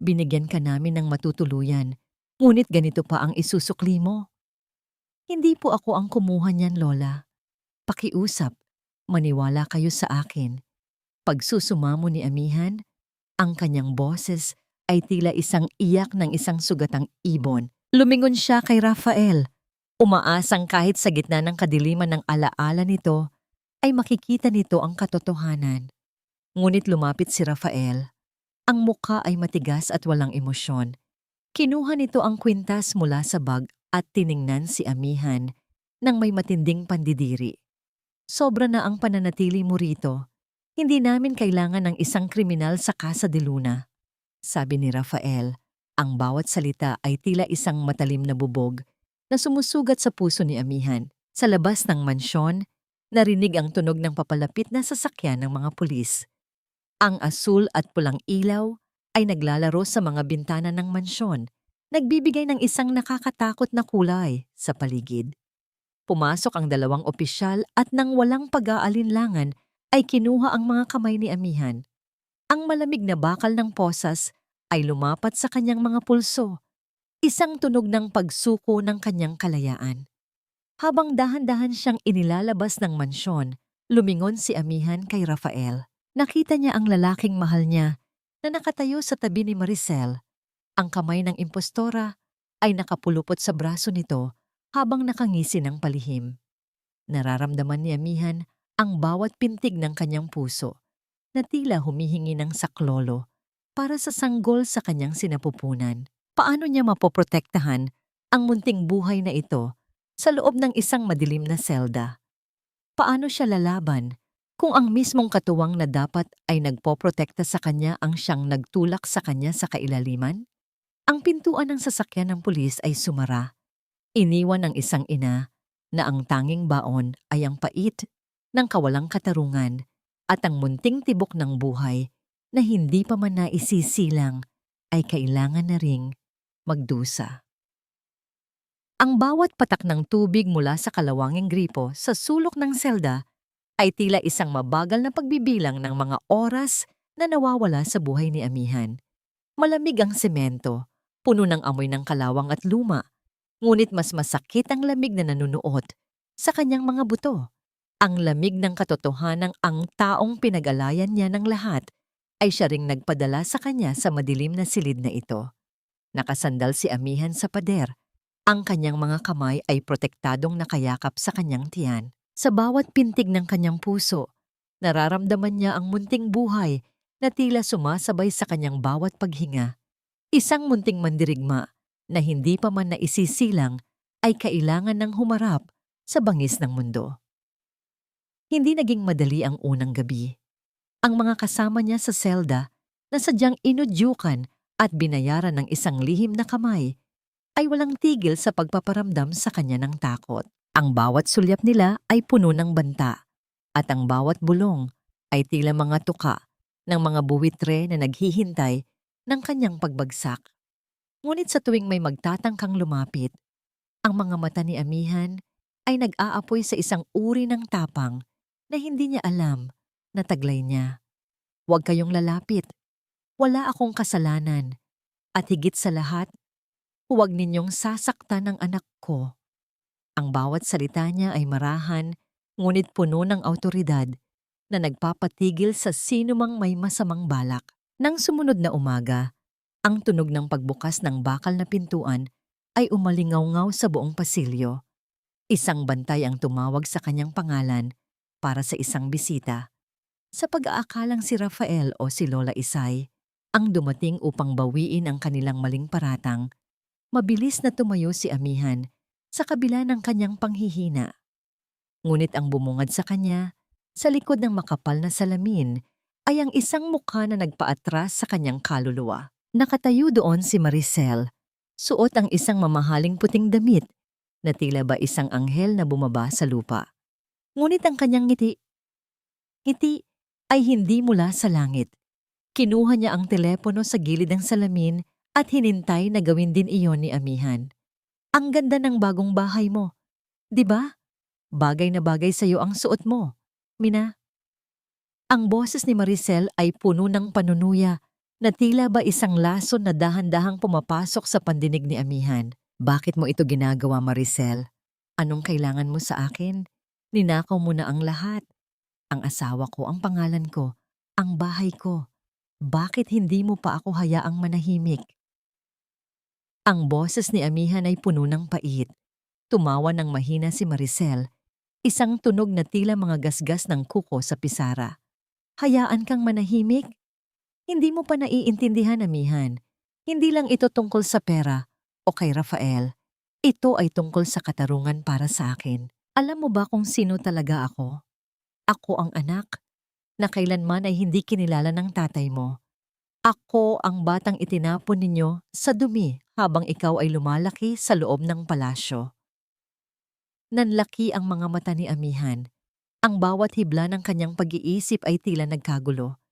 Binigyan ka namin ng matutuluyan. Ngunit ganito pa ang isusukli mo. Hindi po ako ang kumuha niyan, Lola. Pakiusap, maniwala kayo sa akin. Pagsusumamo ni Amihan, ang kanyang boses ay tila isang iyak ng isang sugatang ibon. Lumingon siya kay Rafael. Umaasang kahit sa gitna ng kadiliman ng alaala nito, ay makikita nito ang katotohanan. Ngunit lumapit si Rafael. Ang mukha ay matigas at walang emosyon. Kinuha nito ang kwintas mula sa bag at tiningnan si Amihan nang may matinding pandidiri. Sobra na ang pananatili mo rito. Hindi namin kailangan ng isang kriminal sa Casa de Luna. Sabi ni Rafael, ang bawat salita ay tila isang matalim na bubog na sumusugat sa puso ni Amihan. Sa labas ng mansyon, narinig ang tunog ng papalapit na sasakyan ng mga pulis. Ang asul at pulang ilaw ay naglalaro sa mga bintana ng mansyon, nagbibigay ng isang nakakatakot na kulay sa paligid. Pumasok ang dalawang opisyal at nang walang pag-aalinlangan ay kinuha ang mga kamay ni Amihan. Ang malamig na bakal ng posas ay lumapat sa kanyang mga pulso, isang tunog ng pagsuko ng kanyang kalayaan. Habang dahan-dahan siyang inilalabas ng mansyon, lumingon si Amihan kay Rafael. Nakita niya ang lalaking mahal niya na nakatayo sa tabi ni Maricel. Ang kamay ng impostora ay nakapulupot sa braso nito habang nakangisi ng palihim. Nararamdaman ni Amihan ang bawat pintig ng kanyang puso na tila humihingi ng saklolo para sa sanggol sa kanyang sinapupunan. Paano niya mapoprotektahan ang munting buhay na ito sa loob ng isang madilim na selda? Paano siya lalaban kung ang mismong katuwang na dapat ay nagpoprotekta sa kanya ang siyang nagtulak sa kanya sa kailaliman? Ang pintuan ng sasakyan ng pulis ay sumara. Iniwan ng isang ina na ang tanging baon ay ang pait ng kawalang katarungan at ang munting tibok ng buhay na hindi pa man naisisilang ay kailangan na ring magdusa. Ang bawat patak ng tubig mula sa kalawanging gripo sa sulok ng selda ay tila isang mabagal na pagbibilang ng mga oras na nawawala sa buhay ni Amihan. Malamig ang semento, puno ng amoy ng kalawang at luma, ngunit mas masakit ang lamig na nanunuot sa kanyang mga buto. Ang lamig ng katotohanang ang taong pinag-alayan niya ng lahat ay siya ring nagpadala sa kanya sa madilim na silid na ito. Nakasandal si Amihan sa pader. Ang kanyang mga kamay ay protektadong nakayakap sa kanyang tiyan. Sa bawat pintig ng kanyang puso, nararamdaman niya ang munting buhay na tila sumasabay sa kanyang bawat paghinga. Isang munting mandirigma na hindi pa man naisisilang ay kailangan ng humarap sa bangis ng mundo. Hindi naging madali ang unang gabi. Ang mga kasama niya sa selda na sadyang inudyukan at binayaran ng isang lihim na kamay ay walang tigil sa pagpaparamdam sa kanya ng takot. Ang bawat sulyap nila ay puno ng banta at ang bawat bulong ay tila mga tuka ng mga buwitre na naghihintay ng kanyang pagbagsak. Ngunit sa tuwing may magtatangkang lumapit, ang mga mata ni Amihan ay nag-aapoy sa isang uri ng tapang na hindi niya alam na taglay niya. Huwag kayong lalapit. Wala akong kasalanan. At higit sa lahat, huwag ninyong sasaktan ang anak ko. Ang bawat salita niya ay marahan, ngunit puno ng awtoridad na nagpapatigil sa sinumang may masamang balak. Nang sumunod na umaga, ang tunog ng pagbukas ng bakal na pintuan ay umalingaw-ngaw sa buong pasilyo. Isang bantay ang tumawag sa kanyang pangalan para sa isang bisita. Sa pag-aakalang si Rafael o si Lola Isay ang dumating upang bawiin ang kanilang maling paratang, mabilis na tumayo si Amihan sa kabila ng kanyang panghihina. Ngunit ang bumungad sa kanya, sa likod ng makapal na salamin, ay ang isang mukha na nagpaatras sa kanyang kaluluwa. Nakatayo doon si Maricel, suot ang isang mamahaling puting damit na tila ba isang anghel na bumaba sa lupa. Ngunit ang kanyang ngiti ay hindi mula sa langit. Kinuha niya ang telepono sa gilid ng salamin at hinintay na gawin din iyon ni Amihan. Ang ganda ng bagong bahay mo, di ba? Bagay na bagay sa iyo ang suot mo, Mina. Ang boses ni Maricel ay puno ng panunuya na tila ba isang lason na dahan-dahang pumapasok sa pandinig ni Amihan. Bakit mo ito ginagawa, Maricel? Anong kailangan mo sa akin? Ninakaw mo na ang lahat. Ang asawa ko, ang pangalan ko, ang bahay ko. Bakit hindi mo pa ako hayaang manahimik? Ang boses ni Amihan ay puno ng pait. Tumawa ng mahina si Maricel, isang tunog na tila mga gasgas ng kuko sa pisara. Hayaan kang manahimik? Hindi mo pa naiintindihan, Amihan. Hindi lang ito tungkol sa pera o kay Rafael. Ito ay tungkol sa katarungan para sa akin. Alam mo ba kung sino talaga ako? Ako ang anak na kailanman ay hindi kinilala ng tatay mo. Ako ang batang itinapon ninyo sa dumi habang ikaw ay lumalaki sa loob ng palasyo. Nanlaki ang mga mata ni Amihan. Ang bawat hibla ng kanyang pag-iisip ay tila nagkagulo.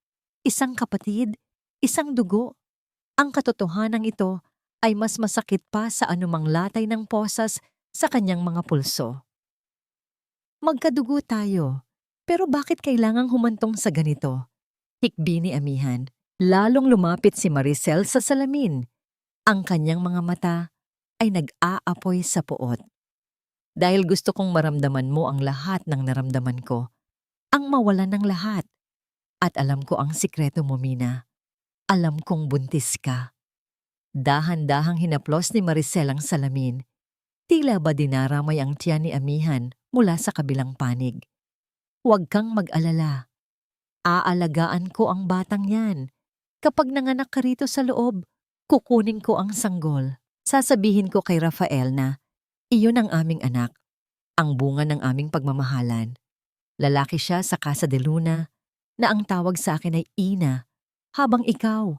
Isang kapatid, isang dugo. Ang katotohanan ito ay mas masakit pa sa anumang latay ng posas sa kanyang mga pulso. Magkadugo tayo, pero bakit kailangang humantong sa ganito? Hikbi ni Amihan. Lalong lumapit si Maricel sa salamin. Ang kanyang mga mata ay nag-aapoy sa puot. Dahil gusto kong maramdaman mo ang lahat ng naramdaman ko, ang mawalan ng lahat. At alam ko ang sikreto mo, Mina. Alam kong buntis ka. Dahan-dahang hinaplos ni Maricel ang salamin. Tila ba dinaramay ang tiyan ni Amihan mula sa kabilang panig. Huwag kang mag-alala. Aalagaan ko ang batang yan. Kapag nanganak ka rito sa loob, kukunin ko ang sanggol. Sasabihin ko kay Rafael na, iyon ang aming anak, ang bunga ng aming pagmamahalan. Lalaki siya sa Casa de Luna, na ang tawag sa akin ay Ina, habang ikaw,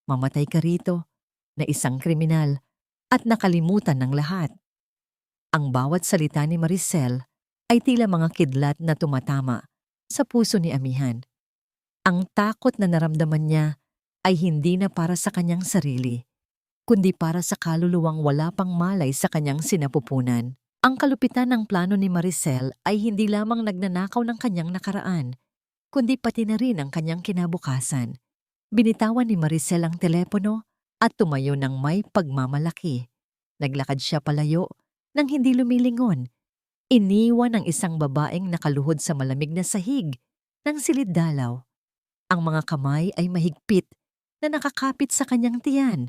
mamatay ka rito, na isang kriminal, at nakalimutan ng lahat. Ang bawat salita ni Maricel ay tila mga kidlat na tumatama sa puso ni Amihan. Ang takot na naramdaman niya ay hindi na para sa kanyang sarili, kundi para sa kaluluwang wala pang malay sa kanyang sinapupunan. Ang kalupitan ng plano ni Maricel ay hindi lamang nagnanakaw ng kanyang nakaraan, kundi pati na rin ang kanyang kinabukasan. Binitawan ni Maricel ang telepono at tumayo ng may pagmamalaki. Naglakad siya palayo nang hindi lumilingon. Iniwan ng isang babaeng nakaluhod sa malamig na sahig ng silid dalaw. Ang mga kamay ay mahigpit na nakakapit sa kanyang tiyan,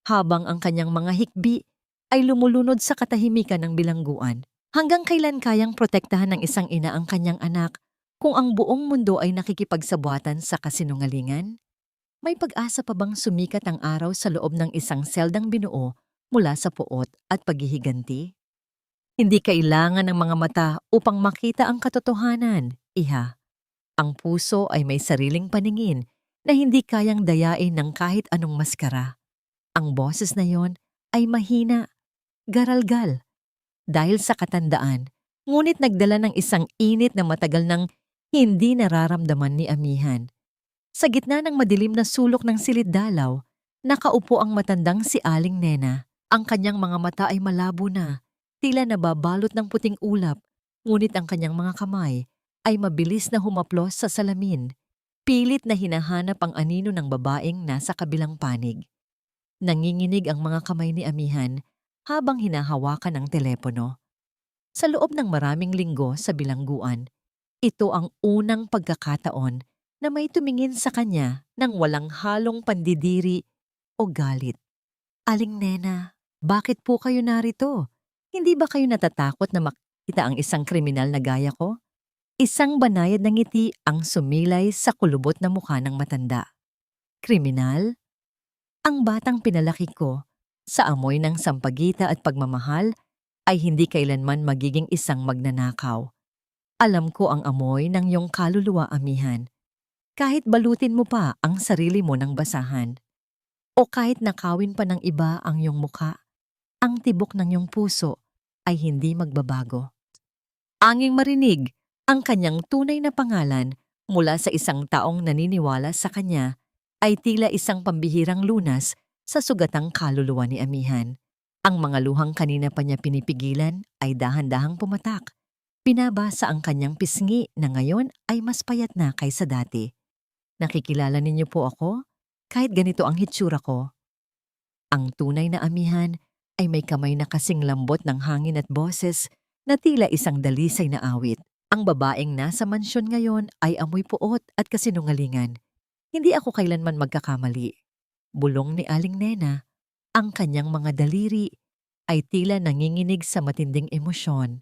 habang ang kanyang mga hikbi ay lumulunod sa katahimikan ng bilangguan. Hanggang kailan kayang protektahan ng isang ina ang kanyang anak kung ang buong mundo ay nakikipagsabuatan sa kasinungalingan? May pag-asa pa bang sumikat ang araw sa loob ng isang seldang binuo mula sa puot at paghihiganti? Hindi kailangan ng mga mata upang makita ang katotohanan, iha. Ang puso ay may sariling paningin na hindi kayang dayain ng kahit anong maskara. Ang boses na yon ay mahina, garalgal, dahil sa katandaan, ngunit nagdala ng isang init na matagal nang hindi nararamdaman ni Amihan. Sa gitna ng madilim na sulok ng silid dalaw, nakaupo ang matandang si Aling Nena. Ang kanyang mga mata ay malabo na, tila nababalot ng puting ulap, ngunit ang kanyang mga kamay ay mabilis na humaplos sa salamin. Pilit na hinahanap ang anino ng babaeng nasa kabilang panig. Nanginginig ang mga kamay ni Amihan habang hinahawakan ang telepono. Sa loob ng maraming linggo sa bilangguan, ito ang unang pagkakataon na may tumingin sa kanya ng walang halong pandidiri o galit. Aling Nena, bakit po kayo narito? Hindi ba kayo natatakot na makita ang isang kriminal na gaya ko? Isang banayad na ngiti ang sumilay sa kulubot na mukha ng matanda. Kriminal? Ang batang pinalaki ko sa amoy ng sampagita at pagmamahal ay hindi kailanman magiging isang magnanakaw. Alam ko ang amoy ng iyong kaluluwa, Amihan. Kahit balutin mo pa ang sarili mo ng basahan. O kahit nakawin pa ng iba ang iyong mukha, ang tibok ng iyong puso ay hindi magbabago. Anging marinig ang kanyang tunay na pangalan mula sa isang taong naniniwala sa kanya ay tila isang pambihirang lunas sa sugatang kaluluwa ni Amihan. Ang mga luhang kanina pa niya pinipigilan ay dahan-dahang pumatak. Pinabasa ang kanyang pisngi na ngayon ay mas payat na kaysa dati. Nakikilala ninyo po ako? Kahit ganito ang hitsura ko. Ang tunay na Amihan ay may kamay na kasing lambot ng hangin at boses na tila isang dalisay na awit. Ang babaeng nasa mansyon ngayon ay amoy puot at kasinungalingan. Hindi ako kailanman magkakamali. Bulong ni Aling Nena, ang kanyang mga daliri ay tila nanginginig sa matinding emosyon.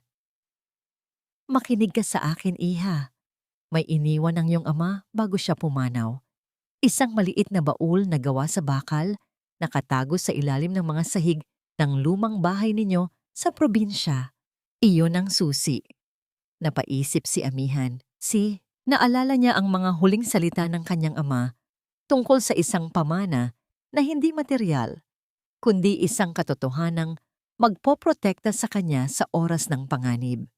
Makinig ka sa akin, iha. May iniwan ang iyong ama bago siya pumanaw. Isang maliit na baul na gawa sa bakal, nakatago sa ilalim ng mga sahig ng lumang bahay ninyo sa probinsya. Iyon ang susi. Napaisip si Amihan. Naalala niya ang mga huling salita ng kanyang ama tungkol sa isang pamana na hindi material, kundi isang katotohanang magpoprotekta sa kanya sa oras ng panganib.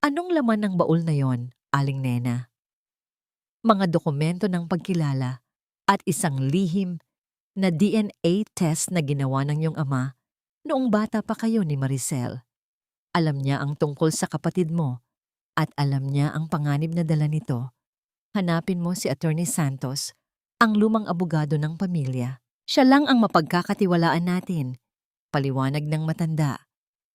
Anong laman ng baul na yon, Aling Nena? Mga dokumento ng pagkilala at isang lihim na DNA test na ginawa ng iyong ama noong bata pa kayo ni Maricel. Alam niya ang tungkol sa kapatid mo at alam niya ang panganib na dala nito. Hanapin mo si Attorney Santos, ang lumang abogado ng pamilya. Siya lang ang mapagkakatiwalaan natin, paliwanag ng matanda,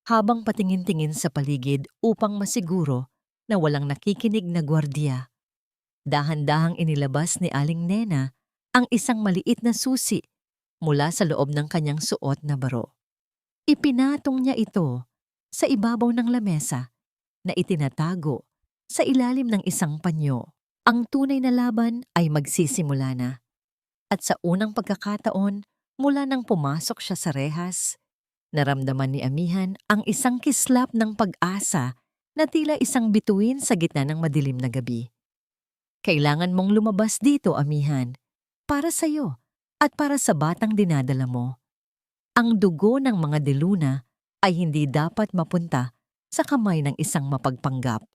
habang patingin-tingin sa paligid upang masiguro na walang nakikinig na gwardiya. Dahan-dahang inilabas ni Aling Nena ang isang maliit na susi mula sa loob ng kanyang suot na baro. Ipinatong niya ito sa ibabaw ng lamesa na itinatago sa ilalim ng isang panyo. Ang tunay na laban ay magsisimula na. At sa unang pagkakataon, mula nang pumasok siya sa rehas, naramdaman ni Amihan ang isang kislap ng pag-asa na tila isang bituin sa gitna ng madilim na gabi. Kailangan mong lumabas dito, Amihan, para sa'yo at para sa batang dinadala mo. Ang dugo ng mga deluna ay hindi dapat mapunta sa kamay ng isang mapagpanggap.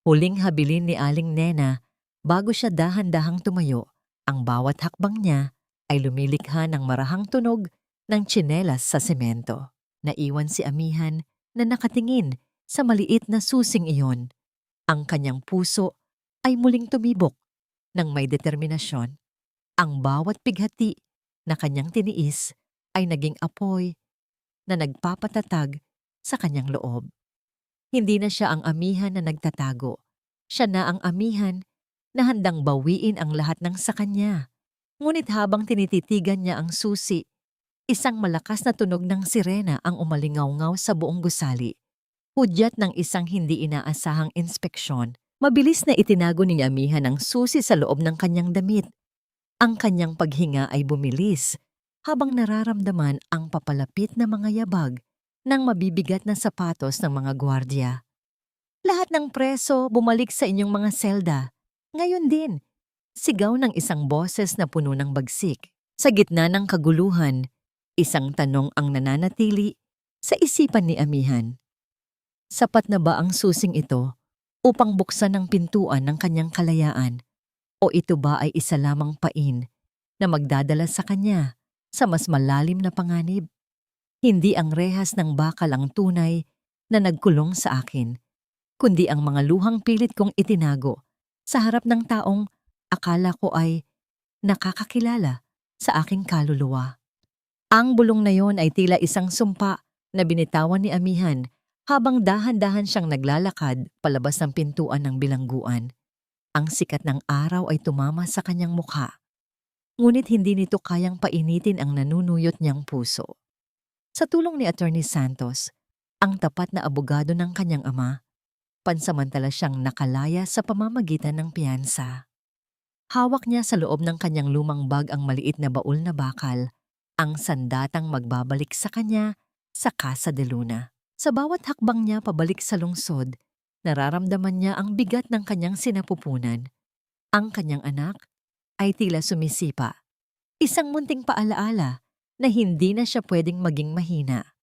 Huling habilin ni Aling Nena bago siya dahan-dahang tumayo. Ang bawat hakbang niya ay lumilikha ng marahang tunog ng tsinelas sa semento. Naiwan si Amihan na nakatingin sa maliit na susing iyon. Ang kanyang puso ay muling tumibok ng may determinasyon. Ang bawat pighati na kanyang tiniis ay naging apoy na nagpapatatag sa kanyang loob. Hindi na siya ang amihan na nagtatago. Siya na ang amihan na handang bawiin ang lahat ng sa kanya. Ngunit habang tinititigan niya ang susi, isang malakas na tunog ng sirena ang umalingaw-ngaw sa buong gusali. Hudyat ng isang hindi inaasahang inspeksyon. Mabilis na itinago ni amihan ang susi sa loob ng kanyang damit. Ang kanyang paghinga ay bumilis habang nararamdaman ang papalapit na mga yabag ng mabibigat na sapatos ng mga gwardiya. Lahat ng preso bumalik sa inyong mga selda. Ngayon din, sigaw ng isang boses na puno ng bagsik. Sa gitna ng kaguluhan, isang tanong ang nananatili sa isipan ni amihan. Sapat na ba ang susing ito upang buksan ang pintuan ng kanyang kalayaan? O ito ba ay isa lamang pain na magdadala sa kanya sa mas malalim na panganib? Hindi ang rehas ng bakal ang tunay na nagkulong sa akin, kundi ang mga luhang pilit kong itinago sa harap ng taong akala ko ay nakakakilala sa aking kaluluwa. Ang bulong na yon ay tila isang sumpa na binitawan ni amihan habang dahan-dahan siyang naglalakad palabas ng pintuan ng bilangguan. Ang sikat ng araw ay tumama sa kanyang mukha, ngunit hindi nito kayang painitin ang nanunuyot niyang puso. Sa tulong ni Attorney Santos, ang tapat na abogado ng kanyang ama, pansamantala siyang nakalaya sa pamamagitan ng piyansa. Hawak niya sa loob ng kanyang lumang bag ang maliit na baul na bakal, ang sandatang magbabalik sa kanya sa Casa de Luna. Sa bawat hakbang niya pabalik sa lungsod, nararamdaman niya ang bigat ng kanyang sinapupunan. Ang kanyang anak ay tila sumisipa. Isang munting paalaala na hindi na siya pwedeng maging mahina.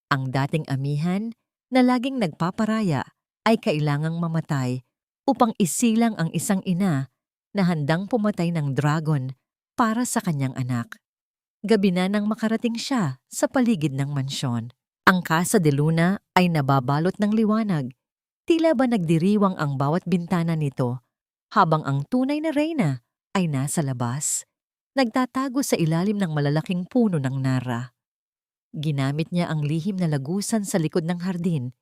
Ang dating amihan na laging nagpaparaya ay kailangang mamatay upang isilang ang isang ina na handang pumatay ng dragon para sa kanyang anak. Gabi na nang makarating siya sa paligid ng mansyon. Ang Casa de Luna ay nababalot ng liwanag. Tila ba nagdiriwang ang bawat bintana nito habang ang tunay na reyna ay nasa labas, nagtatago sa ilalim ng malalaking puno ng nara. Ginamit niya ang lihim na lagusan sa likod ng hardin,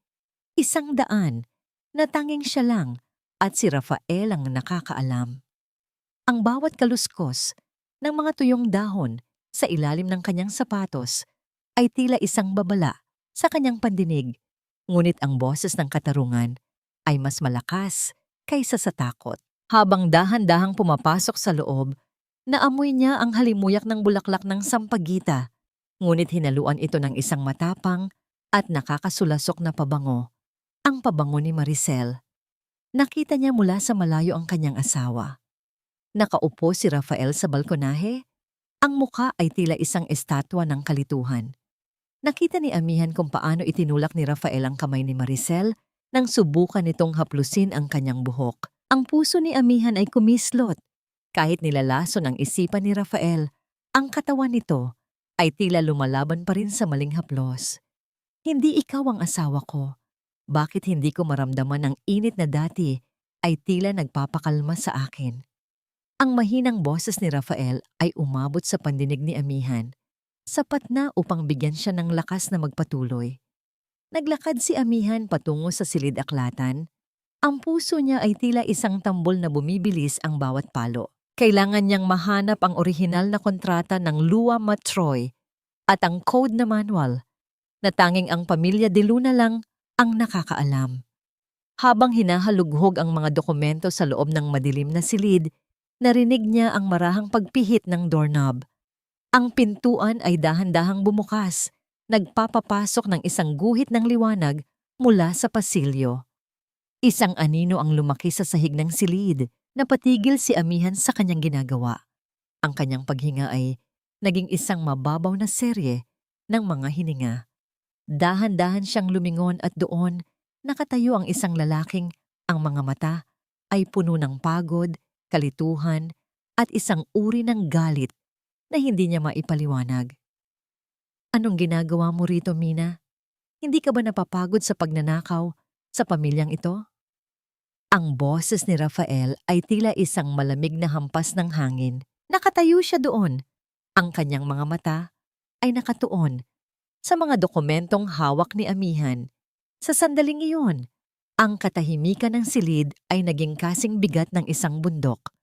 isang daan na tanging siya lang at si Rafael ang nakakaalam. Ang bawat kaluskos ng mga tuyong dahon sa ilalim ng kanyang sapatos ay tila isang babala sa kanyang pandinig, ngunit ang boses ng katarungan ay mas malakas kaysa sa takot. Habang dahan-dahang pumapasok sa loob, naamoy niya ang halimuyak ng bulaklak ng sampagita, ngunit hinaluan ito ng isang matapang at nakakasulasok na pabango, ang pabango ni Maricel. Nakita niya mula sa malayo ang kanyang asawa. Nakaupo si Rafael sa balkonahe. Ang muka ay tila isang estatwa ng kalituhan. Nakita ni amihan kung paano itinulak ni Rafael ang kamay ni Maricel nang subukan nitong haplusin ang kanyang buhok. Ang puso ni amihan ay kumislot. Kahit nilalason ang isipan ni Rafael, ang katawan nito ay tila lumalaban pa rin sa maling haplos. Hindi ikaw ang asawa ko. Bakit hindi ko maramdaman ang init na dati ay tila nagpapakalma sa akin? Ang mahinang boses ni Rafael ay umabot sa pandinig ni amihan. Sapat na upang bigyan siya ng lakas na magpatuloy. Naglakad si amihan patungo sa silid-aklatan. Ang puso niya ay tila isang tambol na bumibilis ang bawat palo. Kailangan niyang mahanap ang orihinal na kontrata ng Lua Matroy at ang code na manual na tanging ang pamilya de Luna lang ang nakakaalam. Habang hinahalughog ang mga dokumento sa loob ng madilim na silid, narinig niya ang marahang pagpihit ng doorknob. Ang pintuan ay dahan-dahang bumukas, nagpapapasok ng isang guhit ng liwanag mula sa pasilyo. Isang anino ang lumaki sa sahig ng silid, napatigil si amihan sa kanyang ginagawa. Ang kanyang paghinga ay naging isang mababaw na serye ng mga hininga. Dahan-dahan siyang lumingon at doon nakatayo ang isang lalaking ang mga mata ay puno ng pagod, kalituhan at isang uri ng galit na hindi niya maipaliwanag. Anong ginagawa mo rito, Mina? Hindi ka ba napapagod sa pagnanakaw sa pamilyang ito? Ang boses ni Rafael ay tila isang malamig na hampas ng hangin. Nakatayo siya doon. Ang kanyang mga mata ay nakatuon sa mga dokumentong hawak ni amihan. Sa sandaling iyon, ang katahimikan ng silid ay naging kasing bigat ng isang bundok.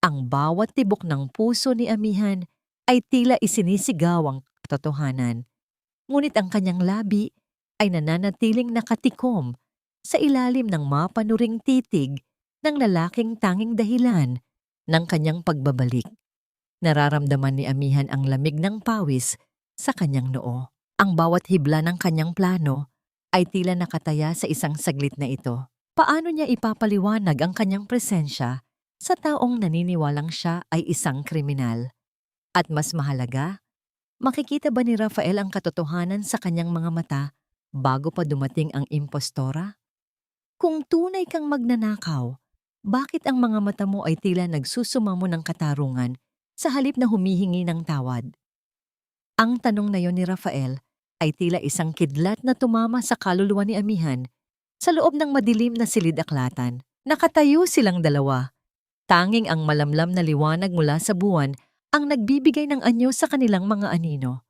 Ang bawat tibok ng puso ni Amihan ay tila isinisigaw ang katotohanan, ngunit ang kanyang labi ay nananatiling nakatikom sa ilalim ng mapanuring titig ng lalaking tanging dahilan ng kanyang pagbabalik. Nararamdaman ni Amihan ang lamig ng pawis sa kanyang noo. Ang bawat hibla ng kanyang plano ay tila nakataya sa isang saglit na ito. Paano niya ipapaliwanag ang kanyang presensya sa taong naniniwalang siya ay isang kriminal? At mas mahalaga, makikita ba ni Rafael ang katotohanan sa kanyang mga mata bago pa dumating ang impostora? Kung tunay kang magnanakaw, bakit ang mga mata mo ay tila nagsusumamo ng katarungan sa halip na humihingi ng tawad? Ang tanong na yon ni Rafael ay tila isang kidlat na tumama sa kaluluwa ni Amihan sa loob ng madilim na silid-aklatan. Nakatayo silang dalawa. Tanging ang malamlam na liwanag mula sa buwan ang nagbibigay ng anyo sa kanilang mga anino.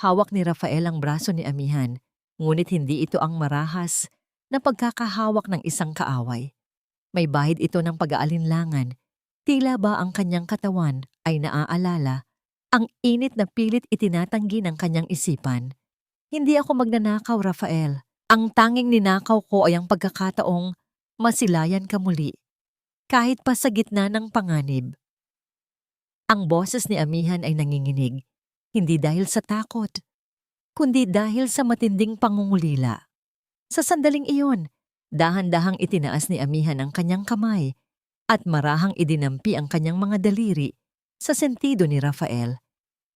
Hawak ni Rafael ang braso ni Amihan, ngunit hindi ito ang marahas na pagkakahawak ng isang kaaway. May bahid ito ng pag-aalinlangan. Tila ba ang kanyang katawan ay naaalala ang init na pilit itinatanggi ng kanyang isipan. Hindi ako magnanakaw, Rafael. Ang tanging ninakaw ko ay ang pagkakataong masilayan ka muli, kahit pa sa gitna ng panganib. Ang boses ni Amihan ay nanginginig, hindi dahil sa takot, kundi dahil sa matinding pangungulila. Sa sandaling iyon, dahan-dahang itinaas ni Amihan ang kanyang kamay at marahang idinampi ang kanyang mga daliri sa sentido ni Rafael.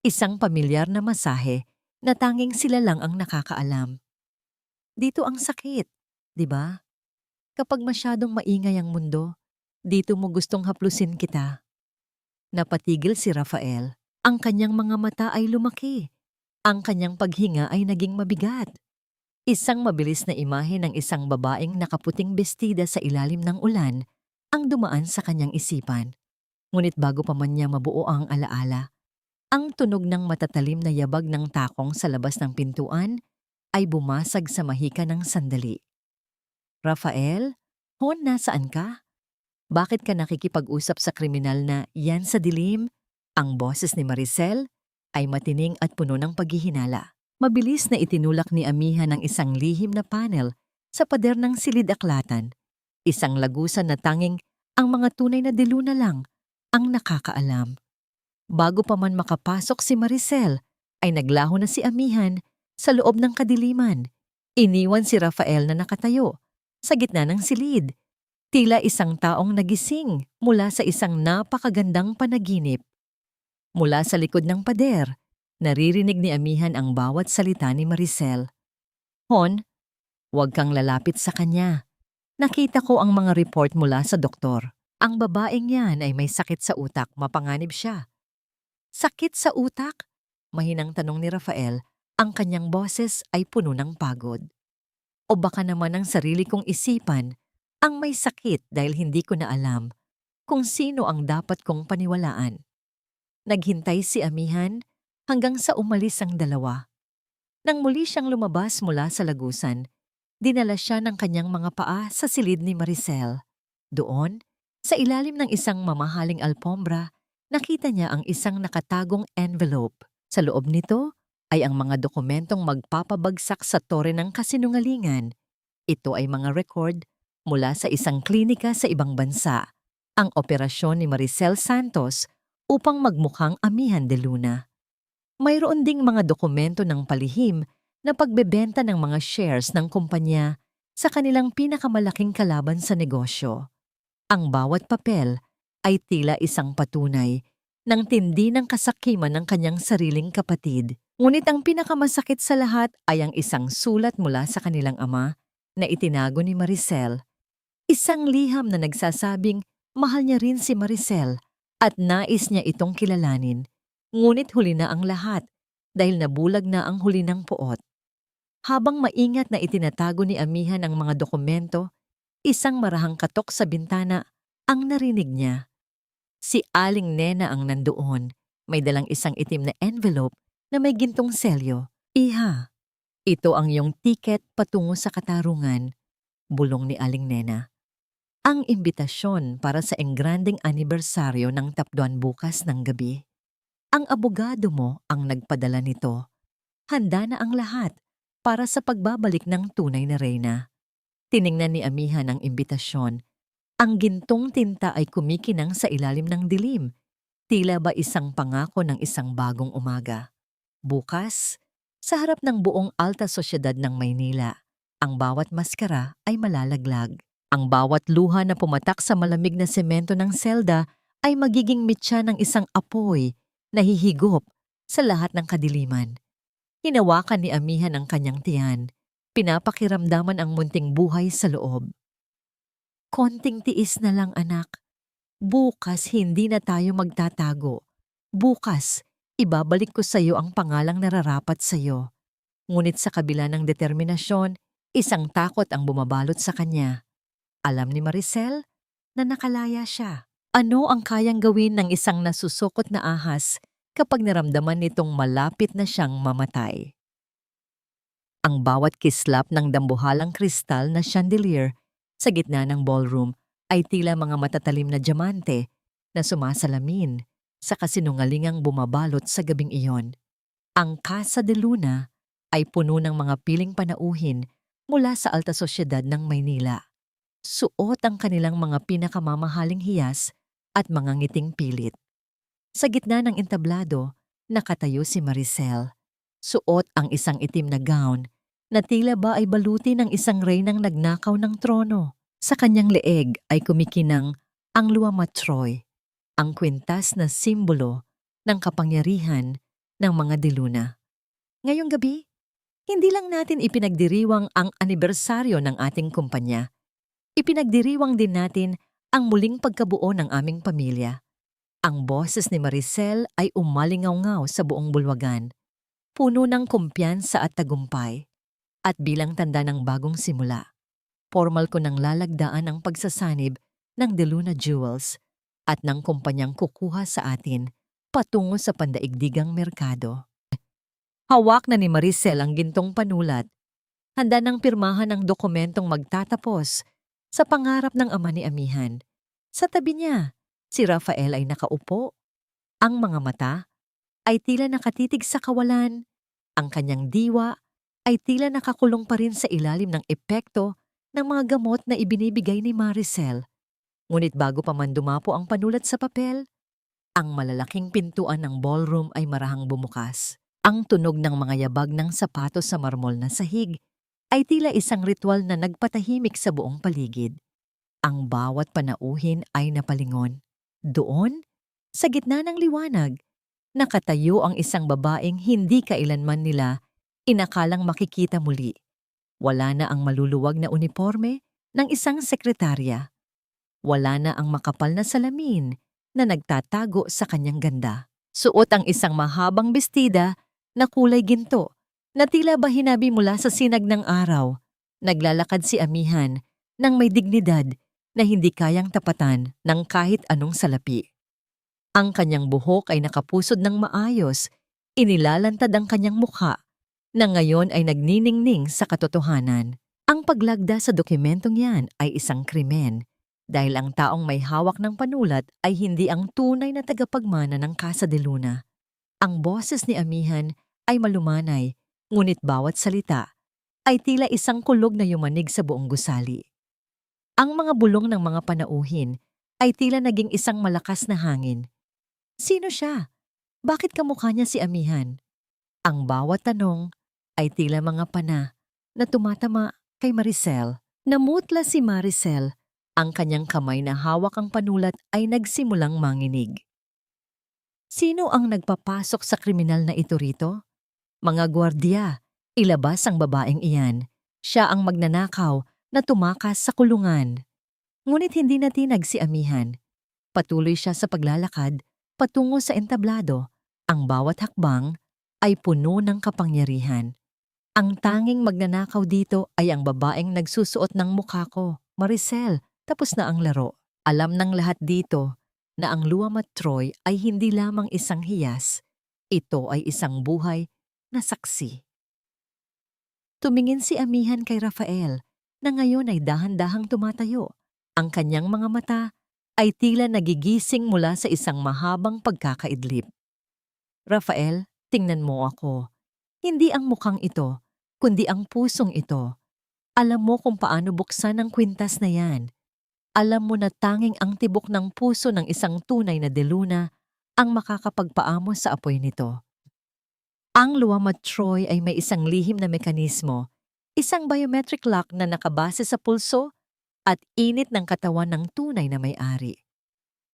Isang pamilyar na masahe na tanging sila lang ang nakakaalam. Dito ang sakit, di ba? Kapag masyadong maingay ang mundo, dito mo gustong haplusin kita. Napatigil si Rafael. Ang kanyang mga mata ay lumaki. Ang kanyang paghinga ay naging mabigat. Isang mabilis na imahe ng isang babaeng nakaputing bestida sa ilalim ng ulan ang dumaan sa kanyang isipan. Ngunit bago pa man niya mabuo ang alaala, ang tunog ng matatalim na yabag ng takong sa labas ng pintuan ay bumasag sa mahika ng sandali. Rafael, hon, nasaan ka? Bakit ka nakikipag-usap sa kriminal na yan sa dilim? Ang boses ni Maricel ay matining at puno ng paghihinala. Mabilis na itinulak ni Amihan ang isang lihim na panel sa pader ng silid-aklatan. Isang lagusan na tanging ang mga tunay na diluna lang ang nakakaalam. Bago pa man makapasok si Maricel, ay naglaho na si Amihan sa loob ng kadiliman. Iniwan si Rafael na nakatayo sa gitna ng silid. Tila isang taong nagising mula sa isang napakagandang panaginip. Mula sa likod ng pader, naririnig ni Amihan ang bawat salita ni Maricel. Hon, huwag kang lalapit sa kanya. Nakita ko ang mga report mula sa doktor. Ang babaeng yan ay may sakit sa utak, mapanganib siya. Sakit sa utak? Mahinang tanong ni Rafael, ang kanyang boses ay puno ng pagod. O baka naman ang sarili kong isipan ang may sakit dahil hindi ko na alam kung sino ang dapat kong paniwalaan. Naghintay si Amihan hanggang sa umalis ang dalawa. Nang muli siyang lumabas mula sa lagusan, dinala siya ng kanyang mga paa sa silid ni Maricel. Doon, sa ilalim ng isang mamahaling alpombra, nakita niya ang isang nakatagong envelope. Sa loob nito ay ang mga dokumentong magpapabagsak sa tore ng kasinungalingan. Ito ay mga record mula sa isang klinika sa ibang bansa, ang operasyon ni Maricel Santos upang magmukhang Amihan de Luna. Mayroon ding mga dokumento ng palihim na pagbebenta ng mga shares ng kumpanya sa kanilang pinakamalaking kalaban sa negosyo. Ang bawat papel ay tila isang patunay ng tindi ng kasakiman ng kanyang sariling kapatid. Ngunit ang pinakamasakit sa lahat ay ang isang sulat mula sa kanilang ama na itinago ni Maricel. Isang liham na nagsasabing mahal niya rin si Maricel at nais niya itong kilalanin. Ngunit huli na ang lahat dahil nabulag na ang huli ng puot. Habang maingat na itinatago ni Amihan ang mga dokumento, isang marahang katok sa bintana ang narinig niya. Si Aling Nena ang nandoon, may dalang isang itim na envelope na may gintong selyo. Iha, Ito ang iyong tiket patungo sa katarungan, bulong ni Aling Nena. Ang imbitasyon para sa engranding anibersaryo ng tapduan bukas ng gabi. Ang abogado mo ang nagpadala nito. Handa na ang lahat para sa pagbabalik ng tunay na reyna. Tiningnan ni Amihan ang imbitasyon. Ang gintong tinta ay kumikinang sa ilalim ng dilim. Tila ba isang pangako ng isang bagong umaga. Bukas, sa harap ng buong alta sosyedad ng Maynila, ang bawat maskara ay malalaglag. Ang bawat luha na pumatak sa malamig na semento ng selda ay magiging mitya ng isang apoy na hihigop sa lahat ng kadiliman. Hinawakan ni Amihan ang kanyang tiyan. Pinapakiramdaman ang munting buhay sa loob. Konting tiis na lang, anak. Bukas hindi na tayo magtatago. Bukas, ibabalik ko sa iyo ang pangalang nararapat sa iyo. Ngunit sa kabila ng determinasyon, isang takot ang bumabalot sa kanya. Alam ni Maricel na nakalaya siya. Ano ang kayang gawin ng isang nasusukot na ahas kapag naramdaman nitong malapit na siyang mamatay? Ang bawat kislap ng dambuhalang kristal na chandelier sa gitna ng ballroom ay tila mga matatalim na diamante na sumasalamin sa kasinungalingang bumabalot sa gabing iyon. Ang Casa de Luna ay puno ng mga piling panauhin mula sa alta sosyedad ng Maynila. Suot ang kanilang mga pinakamamahaling hiyas at mga ngiting pilit. Sa gitna ng entablado, nakatayo si Maricel. Suot ang isang itim na gown na tila ba ay baluti ng isang reynang nagnakaw ng trono. Sa kanyang leeg ay kumikinang ang luwamatroy, ang kwintas na simbolo ng kapangyarihan ng mga diluna. Ngayong gabi, hindi lang natin ipinagdiriwang ang anibersaryo ng ating kumpanya. Ipinagdiriwang din natin ang muling pagkabuo ng aming pamilya. Ang boses ni Maricel ay umalingaw-ngaw sa buong bulwagan, puno ng kumpiyansa at tagumpay. At bilang tanda ng bagong simula, formal ko nang lalagdaan ang pagsasanib ng De Luna Jewels at ng kumpanyang kukuha sa atin patungo sa pandaigdigang merkado. Hawak na ni Maricel ang gintong panulat. Handa nang pirmahan ang dokumentong magtatapos sa pangarap ng ama ni Amihan. Sa tabi niya, si Rafael ay nakaupo. Ang mga mata ay tila nakatitig sa kawalan. Ang kanyang diwa ay tila nakakulong pa rin sa ilalim ng epekto ng mga gamot na ibinibigay ni Maricel. Ngunit bago pa man dumapo ang panulat sa papel, ang malalaking pintuan ng ballroom ay marahang bumukas. Ang tunog ng mga yabag ng sapatos sa marmol na sahig ay tila isang ritual na nagpatahimik sa buong paligid. Ang bawat panauhin ay napalingon. Doon, sa gitna ng liwanag, nakatayo ang isang babaeng hindi kailanman nila inakalang makikita muli. Wala na ang maluluwag na uniforme ng isang sekretarya. Wala na ang makapal na salamin na nagtatago sa kanyang ganda. Suot ang isang mahabang bestida na kulay ginto na tila ba hinabi mula sa sinag ng araw. Naglalakad si Amihan ng may dignidad na hindi kayang tapatan ng kahit anong salapi. Ang kanyang buhok ay nakapusod ng maayos, inilalantad ang kanyang mukha na ngayon ay nagniningning sa katotohanan. Ang paglagda sa dokumentong yan ay isang krimen dahil ang taong may hawak ng panulat ay hindi ang tunay na tagapagmana ng Casa de Luna. Ang boses ni Amihan ay malumanay, ngunit bawat salita ay tila isang kulog na yumanig sa buong gusali. Ang mga bulong ng mga panauhin ay tila naging isang malakas na hangin. Sino siya? Bakit kamukha niya si Amihan? Ang bawat tanong ay tila mga pana na tumatama kay Maricel. Namutla si Maricel. Ang kanyang kamay na hawak ang panulat ay nagsimulang manginig. Sino ang nagpapasok sa kriminal na ito rito? Mga gwardiya, ilabas ang babaeng iyan. Siya ang magnanakaw na tumakas sa kulungan. Ngunit hindi natinag si Amihan. Patuloy siya sa paglalakad patungo sa entablado. Ang bawat hakbang ay puno ng kapangyarihan. Ang tanging magnanakaw dito ay ang babaeng nagsusuot ng mukha ko. Maricel, tapos na ang laro. Alam ng lahat dito na ang luwamatroy ay hindi lamang isang hiyas. Ito ay isang buhay na saksi. Tumingin si amihan kay Rafael na ngayon ay dahan-dahang tumatayo. Ang kanyang mga mata ay tila nagigising mula sa isang mahabang pagkakaidlip. Rafael, tingnan mo ako. Hindi ang mukhang ito, kundi ang pusong ito. Alam mo kung paano buksan ang kwintas na yan. Alam mo na tanging ang tibok ng puso ng isang tunay na deluna ang makakapagpaamos sa apoy nito. Ang luwamat Troy ay may isang lihim na mekanismo, isang biometric lock na nakabase sa pulso at init ng katawan ng tunay na may-ari.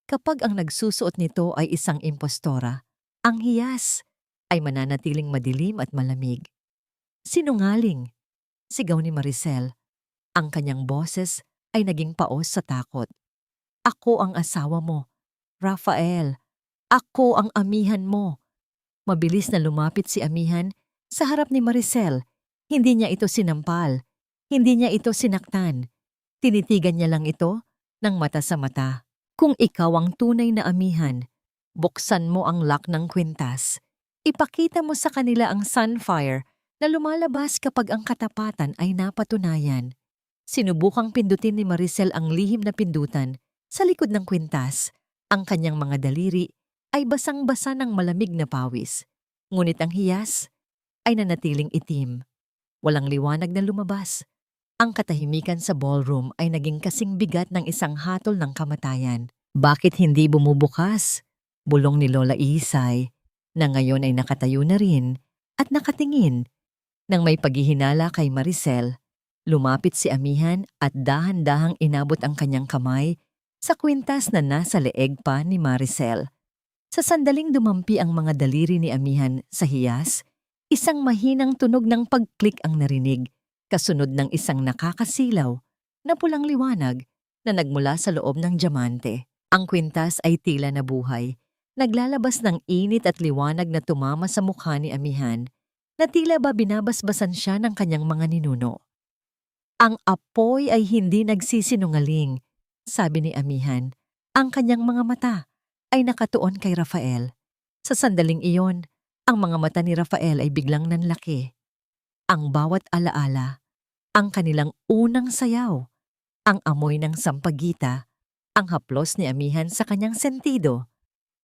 Kapag ang nagsusuot nito ay isang impostora, ang hiyas ay mananatiling madilim at malamig. Sinungaling, sigaw ni Maricel. Ang kanyang boses ay naging paos sa takot. Ako ang asawa mo, Rafael. Ako ang amihan mo. Mabilis na lumapit si amihan sa harap ni Maricel. Hindi niya ito sinampal. Hindi niya ito sinaktan. Tinitigan niya lang ito ng mata sa mata. Kung ikaw ang tunay na amihan, buksan mo ang lock ng kwintas. Ipakita mo sa kanila ang sunfire na lumalabas kapag ang katapatan ay napatunayan. Sinubukang pindutin ni Maricel ang lihim na pindutan sa likod ng kwintas. Ang kanyang mga daliri ay basang-basa ng malamig na pawis. Ngunit ang hiyas ay nanatiling itim. Walang liwanag na lumabas. Ang katahimikan sa ballroom ay naging kasing bigat ng isang hatol ng kamatayan. Bakit hindi bumubukas? Bulong ni Lola Isay, na ngayon ay nakatayo na rin at nakatingin. Nang may paghihinala kay Maricel, lumapit si amihan at dahan-dahang inabot ang kanyang kamay sa kwintas na nasa leeg pa ni Maricel. Sa sandaling dumampi ang mga daliri ni amihan sa hiyas, isang mahinang tunog ng pag-click ang narinig, kasunod ng isang nakakasilaw na pulang liwanag na nagmula sa loob ng diamante. Ang kwintas ay tila nabuhay, naglalabas ng init at liwanag na tumama sa mukha ni amihan, na tila ba binabasbasan siya ng kanyang mga ninuno. Ang apoy ay hindi nagsisinungaling, sabi ni amihan. Ang kanyang mga mata ay nakatuon kay Rafael. Sa sandaling iyon, ang mga mata ni Rafael ay biglang nanlaki. Ang bawat alaala, ang kanilang unang sayaw, ang amoy ng sampagita, ang haplos ni amihan sa kanyang sentido,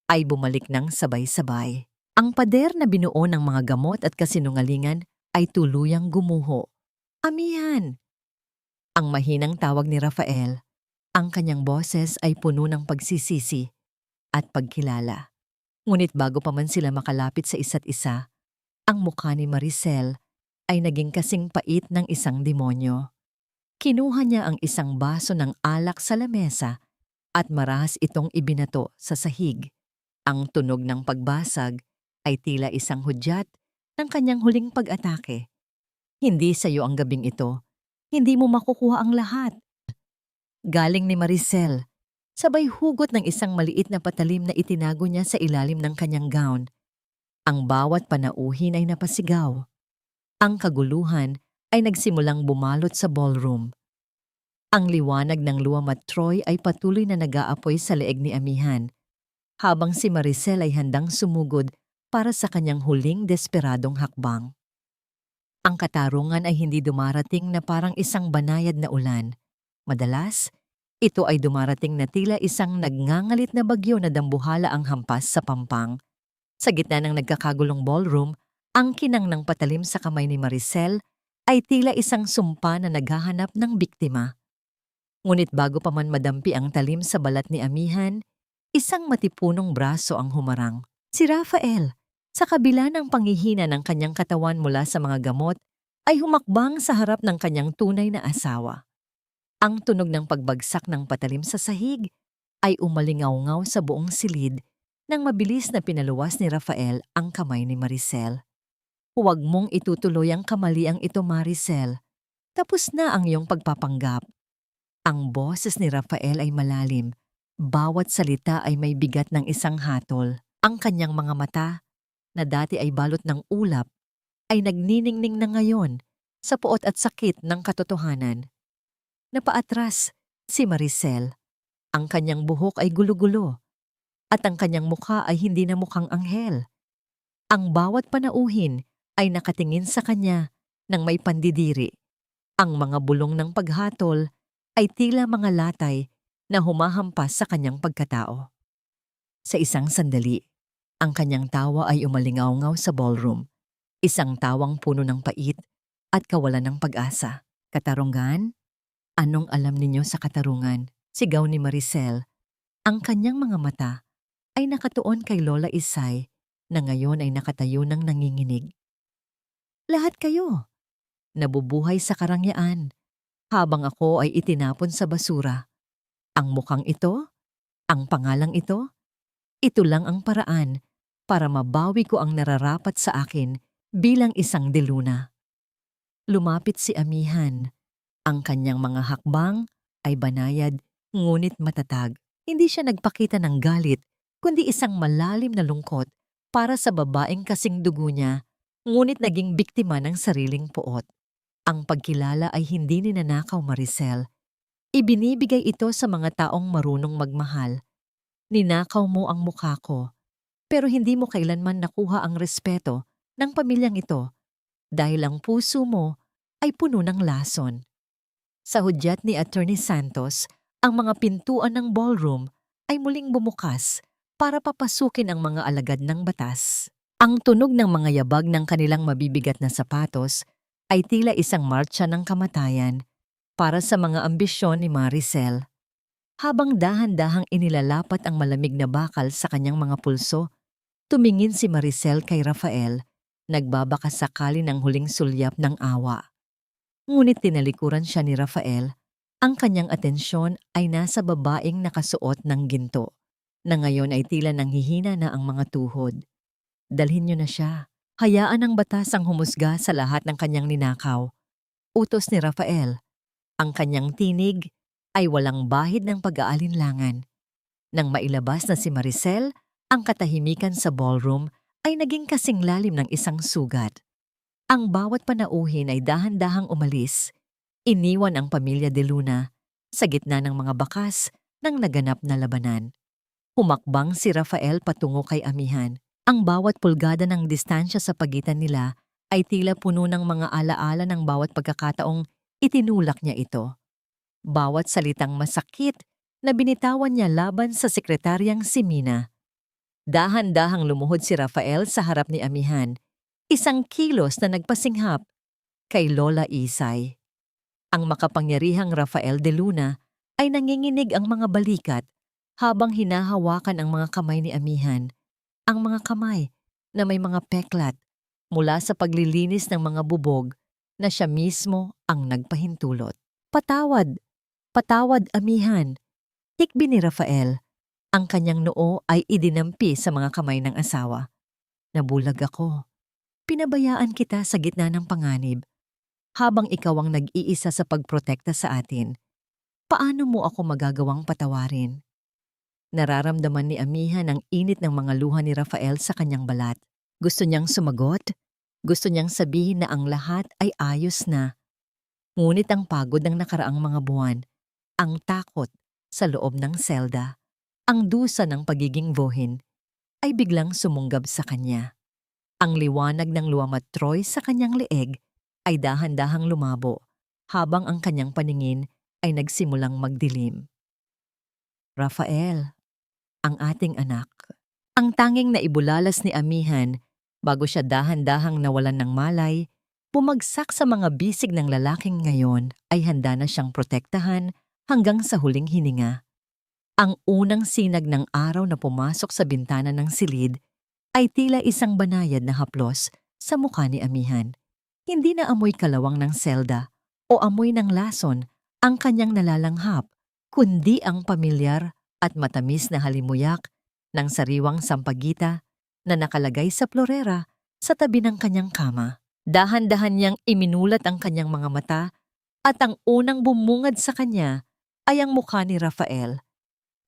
ay bumalik ng sabay-sabay. Ang pader na binuo ng mga gamot at kasinungalingan ay tuluyang gumuho. Amihan! Ang mahinang tawag ni Rafael, ang kanyang boses ay puno ng pagsisisi at pagkilala. Ngunit bago pa man sila makalapit sa isa't isa, ang mukha ni Maricel ay naging kasing pait ng isang demonyo. Kinuha niya ang isang baso ng alak sa lamesa at marahas itong ibinato sa sahig. Ang tunog ng pagbasag ay tila isang hudyat ng kanyang huling pag-atake. Hindi sa iyo ang gabing ito. Hindi mo makukuha ang lahat. Galing ni Maricel, sabay hugot ng isang maliit na patalim na itinago niya sa ilalim ng kanyang gown. Ang bawat panauhin ay napasigaw. Ang kaguluhan ay nagsimulang bumalot sa ballroom. Ang liwanag ng luwamat Troy ay patuloy na nag-aapoy sa leeg ni amihan, habang si Maricel ay handang sumugod para sa kanyang huling desperadong hakbang. Ang katarungan ay hindi dumarating na parang isang banayad na ulan. Madalas, ito ay dumarating na tila isang nagngangalit na bagyo na dambuhala ang hampas sa pampang. Sa gitna ng nagkakagulong ballroom, ang kinang ng patalim sa kamay ni Maricel ay tila isang sumpa na naghahanap ng biktima. Ngunit bago pa man madampi ang talim sa balat ni amihan, isang matipunong braso ang humarang. Si Rafael, sa kabila ng panghihina ng kanyang katawan mula sa mga gamot, ay humakbang sa harap ng kanyang tunay na asawa. Ang tunog ng pagbagsak ng patalim sa sahig ay umalingaw-ngaw sa buong silid nang mabilis na pinaluwas ni Rafael ang kamay ni Maricel. Huwag mong itutuloy ang kamaliang ito, Maricel. Tapos na ang iyong pagpapanggap. Ang boses ni Rafael ay malalim. Bawat salita ay may bigat ng isang hatol. Ang kanyang mga mata, na dati ay balot ng ulap, ay nagniningning na ngayon sa puot at sakit ng katotohanan. Napaatras si Maricel. Ang kanyang buhok ay gulo-gulo at ang kanyang mukha ay hindi na mukhang anghel. Ang bawat panauhin ay nakatingin sa kanya ng may pandidiri. Ang mga bulong ng paghatol ay tila mga latay na humahampas sa kanyang pagkatao. Sa isang sandali, ang kanyang tawa ay umalingaw-ngaw sa ballroom. Isang tawang puno ng pait at kawalan ng pag-asa. Katarungan? Anong alam ninyo sa katarungan? Sigaw ni Maricel. Ang kanyang mga mata ay nakatuon kay Lola Isay na ngayon ay nakatayo ng nanginginig. Lahat kayo, nabubuhay sa karangyaan, habang ako ay itinapon sa basura. Ang mukhang ito, ang pangalang ito lang ang paraan para mabawi ko ang nararapat sa akin bilang isang deluna. Lumapit si Amihan. Ang kanyang mga hakbang ay banayad ngunit matatag. Hindi siya nagpakita ng galit kundi isang malalim na lungkot para sa babaeng kasing dugo niya ngunit naging biktima ng sariling puot. Ang pagkilala ay hindi ninanakaw, Maricel. Ibinibigay ito sa mga taong marunong magmahal. Ninakaw mo ang mukha ko, pero hindi mo kailanman nakuha ang respeto ng pamilyang ito dahil ang puso mo ay puno ng lason. Sa hudyat ni Attorney Santos, ang mga pintuan ng ballroom ay muling bumukas para papasukin ang mga alagad ng batas. Ang tunog ng mga yabag ng kanilang mabibigat na sapatos ay tila isang martsa ng kamatayan para sa mga ambisyon ni Maricel. Habang dahan-dahang inilalapat ang malamig na bakal sa kanyang mga pulso, tumingin si Maricel kay Rafael, nagbabaka sakali ng huling sulyap ng awa. Ngunit tinalikuran siya ni Rafael. Ang kanyang atensyon ay nasa babaeng nakasuot ng ginto, na ngayon ay tila nanghihina na ang mga tuhod. Dalhin niyo na siya. Hayaan ng batas ang humusga sa lahat ng kanyang ninakaw. Utos ni Rafael. Ang kanyang tinig ay walang bahid ng pag-aalinlangan. Nang mailabas na si Maricel, ang katahimikan sa ballroom ay naging kasing lalim ng isang sugat. Ang bawat panauhin ay dahan-dahang umalis. Iniwan ang pamilya de Luna sa gitna ng mga bakas ng naganap na labanan. Humakbang si Rafael patungo kay Amihan. Ang bawat pulgada ng distansya sa pagitan nila ay tila puno ng mga alaala ng bawat pagkakataong itinulak niya ito. Bawat salitang masakit na binitawan niya laban sa sekretaryang si Mina. Dahan-dahang lumuhod si Rafael sa harap ni Amihan, isang kilos na nagpasinghap kay Lola Isay. Ang makapangyarihang Rafael de Luna ay nanginginig ang mga balikat habang hinahawakan ang mga kamay ni Amihan, ang mga kamay na may mga peklat mula sa paglilinis ng mga bubog na siya mismo ang nagpahintulot. Patawad, patawad Amihan, tikbi ni Rafael. Ang kanyang noo ay idinampi sa mga kamay ng asawa. Nabulag ako. Pinabayaan kita sa gitna ng panganib. Habang ikaw ang nag-iisa sa pagprotekta sa atin, paano mo ako magagawang patawarin? Nararamdaman ni Amihan ang init ng mga luha ni Rafael sa kanyang balat. Gusto niyang sumagot. Gusto niyang sabihin na ang lahat ay ayos na. Ngunit ang pagod ng nakaraang mga buwan, ang takot sa loob ng selda, ang dusa ng pagiging bohin, ay biglang sumunggab sa kanya. Ang liwanag ng luwamat Troy sa kanyang leeg ay dahan-dahang lumabo habang ang kanyang paningin ay nagsimulang magdilim. Rafael, ang ating anak. Ang tanging naibulalas ni Amihan bago siya dahan-dahang nawalan ng malay, bumagsak sa mga bisig ng lalaking ngayon ay handa na siyang protektahan hanggang sa huling hininga. Ang unang sinag ng araw na pumasok sa bintana ng silid ay tila isang banayad na haplos sa mukha ni Amihan. Hindi na amoy kalawang ng selda o amoy ng lason ang kanyang nalalanghap, kundi ang pamilyar at matamis na halimuyak ng sariwang sampagita na nakalagay sa florera sa tabi ng kanyang kama. Dahan-dahan niyang iminulat ang kanyang mga mata at ang unang bumungad sa kanya ay ang mukha ni Rafael.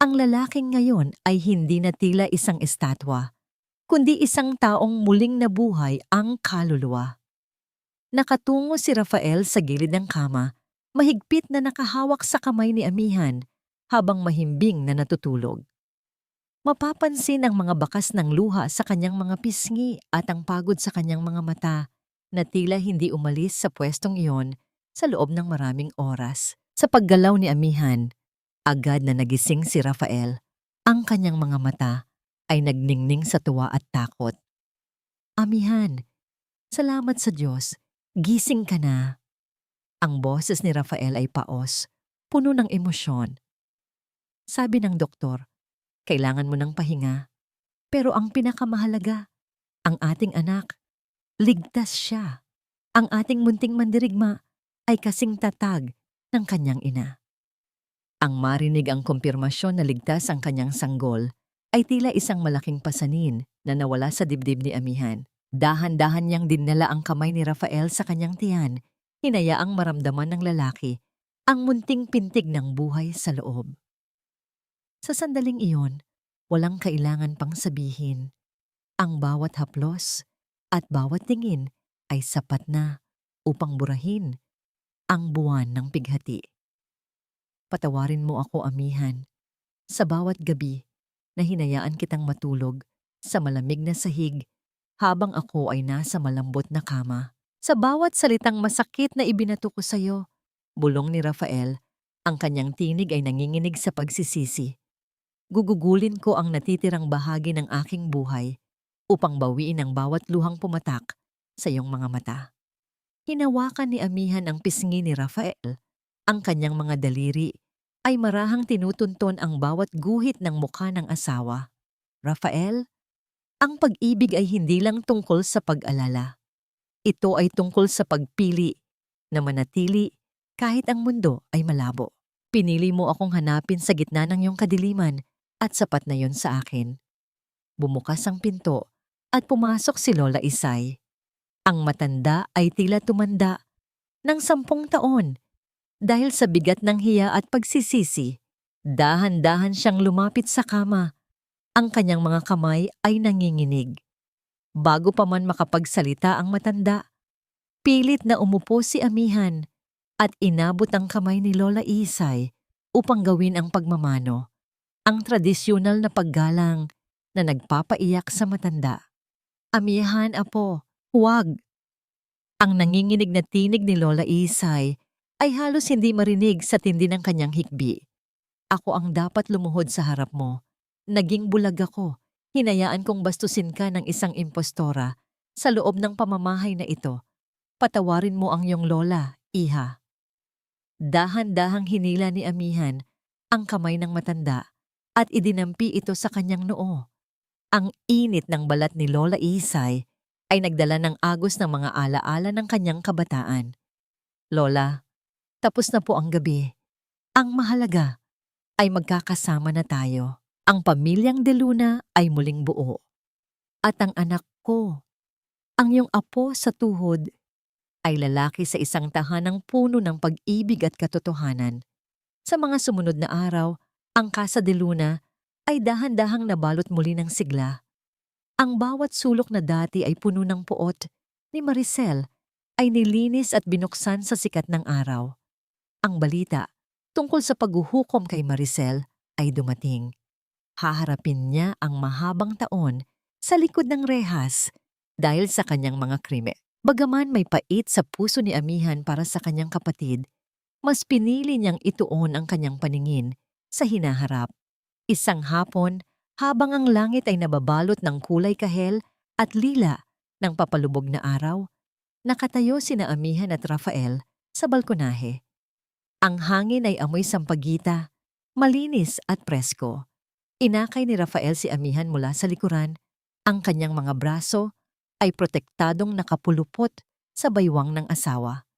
Ang lalaking ngayon ay hindi na tila isang estatwa, kundi isang taong muling nabuhay ang kaluluwa. Nakatungo si Rafael sa gilid ng kama, mahigpit na nakahawak sa kamay ni Amihan habang mahimbing na natutulog. Mapapansin ang mga bakas ng luha sa kanyang mga pisngi at ang pagod sa kanyang mga mata na tila hindi umalis sa pwestong iyon sa loob ng maraming oras. Sa paggalaw ni Amihan, agad na nagising si Rafael. Ang kanyang mga mata ay nagningning sa tuwa at takot. Amihan, salamat sa Diyos. Gising ka na. Ang boses ni Rafael ay paos, puno ng emosyon. Sabi ng doktor, kailangan mo ng pahinga. Pero ang pinakamahalaga, ang ating anak, ligtas siya. Ang ating munting mandirigma ay kasing tatag ng kanyang ina. Ang marinig ang kumpirmasyon na ligtas ang kanyang sanggol ay tila isang malaking pasanin na nawala sa dibdib ni Amihan. Dahan-dahan niyang dinala ang kamay ni Rafael sa kanyang tiyan, hinayaang maramdaman ng lalaki ang munting pintig ng buhay sa loob. Sa sandaling iyon, walang kailangan pang sabihin. Ang bawat haplos at bawat tingin ay sapat na upang burahin ang buwan ng pighati. Patawarin mo ako, Amihan, sa bawat gabi na hinayaan kitang matulog sa malamig na sahig habang ako ay nasa malambot na kama. Sa bawat salitang masakit na ibinato ko sa'yo, bulong ni Rafael, ang kanyang tinig ay nanginginig sa pagsisisi. Gugugulin ko ang natitirang bahagi ng aking buhay upang bawiin ang bawat luhang pumatak sa iyong mga mata. Hinawakan ni Amihan ang pisngi ni Rafael. Ang kanyang mga daliri ay marahang tinutunton ang bawat guhit ng mukha ng asawa. Rafael, ang pag-ibig ay hindi lang tungkol sa pag-alala. Ito ay tungkol sa pagpili na manatili kahit ang mundo ay malabo. Pinili mo akong hanapin sa gitna ng iyong kadiliman at sapat na yon sa akin. Bumukas ang pinto at pumasok si Lola Isay. Ang matanda ay tila tumanda ng 10 taon dahil sa bigat ng hiya at pagsisisi. Dahan-dahan siyang lumapit sa kama. Ang kanyang mga kamay ay nanginginig. Bago pa man makapagsalita ang matanda, pilit na umupo si Amihan at inabot ang kamay ni Lola Isay upang gawin ang pagmamano, ang tradisyonal na paggalang na nagpapaiyak sa matanda. Amihan, apo, huwag! Ang nanginginig na tinig ni Lola Isay ay halos hindi marinig sa tindi ng kanyang hikbi. Ako ang dapat lumuhod sa harap mo. Naging bulag ako. Hinayaan kong bastusin ka ng isang impostora sa loob ng pamamahay na ito. Patawarin mo ang iyong lola, iha. Dahan-dahang hinila ni Amihan ang kamay ng matanda at idinampi ito sa kanyang noo. Ang init ng balat ni Lola Isay ay nagdala ng agos ng mga alaala ng kanyang kabataan. Lola, tapos na po ang gabi. Ang mahalaga ay magkakasama na tayo. Ang pamilyang De Luna ay muling buo. At ang anak ko, ang iyong apo sa tuhod, ay lalaki sa isang tahanang puno ng pag-ibig at katotohanan. Sa mga sumunod na araw, ang Casa De Luna ay dahan-dahang nabalot muli ng sigla. Ang bawat sulok na dati ay puno ng puot ni Maricel ay nilinis at binuksan sa sikat ng araw. Ang balita tungkol sa paghuhukom kay Maricel ay dumating. Haharapin niya ang mahabang taon sa likod ng rehas dahil sa kanyang mga krimen. Bagaman may pait sa puso ni Amihan para sa kanyang kapatid, mas pinili niyang ituon ang kanyang paningin sa hinaharap. Isang hapon, habang ang langit ay nababalot ng kulay kahel at lila ng papalubog na araw, nakatayo sina Amihan at Rafael sa balkonahe. Ang hangin ay amoy sampagita, malinis at presko. Inakay ni Rafael si Amihan mula sa likuran. Ang kanyang mga braso ay protektadong nakapulupot sa baywang ng asawa,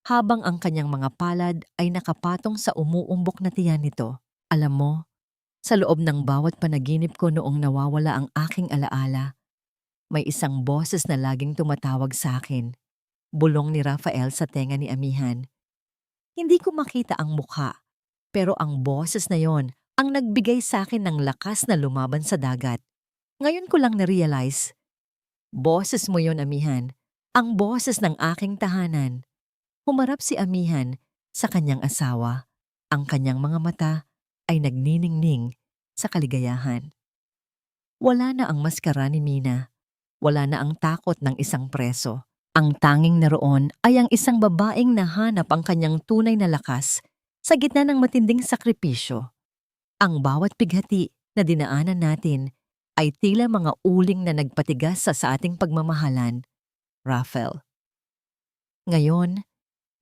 habang ang kanyang mga palad ay nakapatong sa umuumbok na tiyan nito. Alam mo, sa loob ng bawat panaginip ko noong nawawala ang aking alaala, may isang boses na laging tumatawag sa akin. Bulong ni Rafael sa tenga ni Amihan. Hindi ko makita ang mukha, pero ang boses na yon ang nagbigay sa akin ng lakas na lumaban sa dagat. Ngayon ko lang na-realize, boses mo yon, Amihan, ang boses ng aking tahanan. Humarap si Amihan sa kanyang asawa. Ang kanyang mga mata ay nagniningning sa kaligayahan. Wala na ang maskara ni Mina. Wala na ang takot ng isang preso. Ang tanging naroon ay ang isang babaeng nahanap ang kanyang tunay na lakas sa gitna ng matinding sakripisyo. Ang bawat pighati na dinaanan natin ay tila mga uling na nagpatigas sa ating pagmamahalan, Rafael. Ngayon,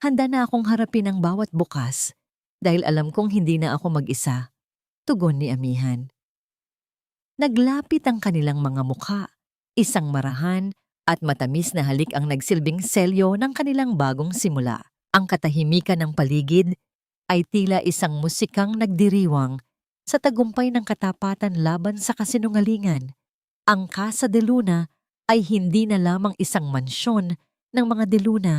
handa na akong harapin ang bawat bukas dahil alam kong hindi na ako mag-isa, tugon ni Amihan. Naglapit ang kanilang mga mukha, isang marahan at matamis na halik ang nagsilbing selyo ng kanilang bagong simula. Ang katahimikan ng paligid ay tila isang musikang nagdiriwang sa tagumpay ng katapatan laban sa kasinungalingan. Ang Casa de Luna ay hindi na lamang isang mansyon ng mga de Luna.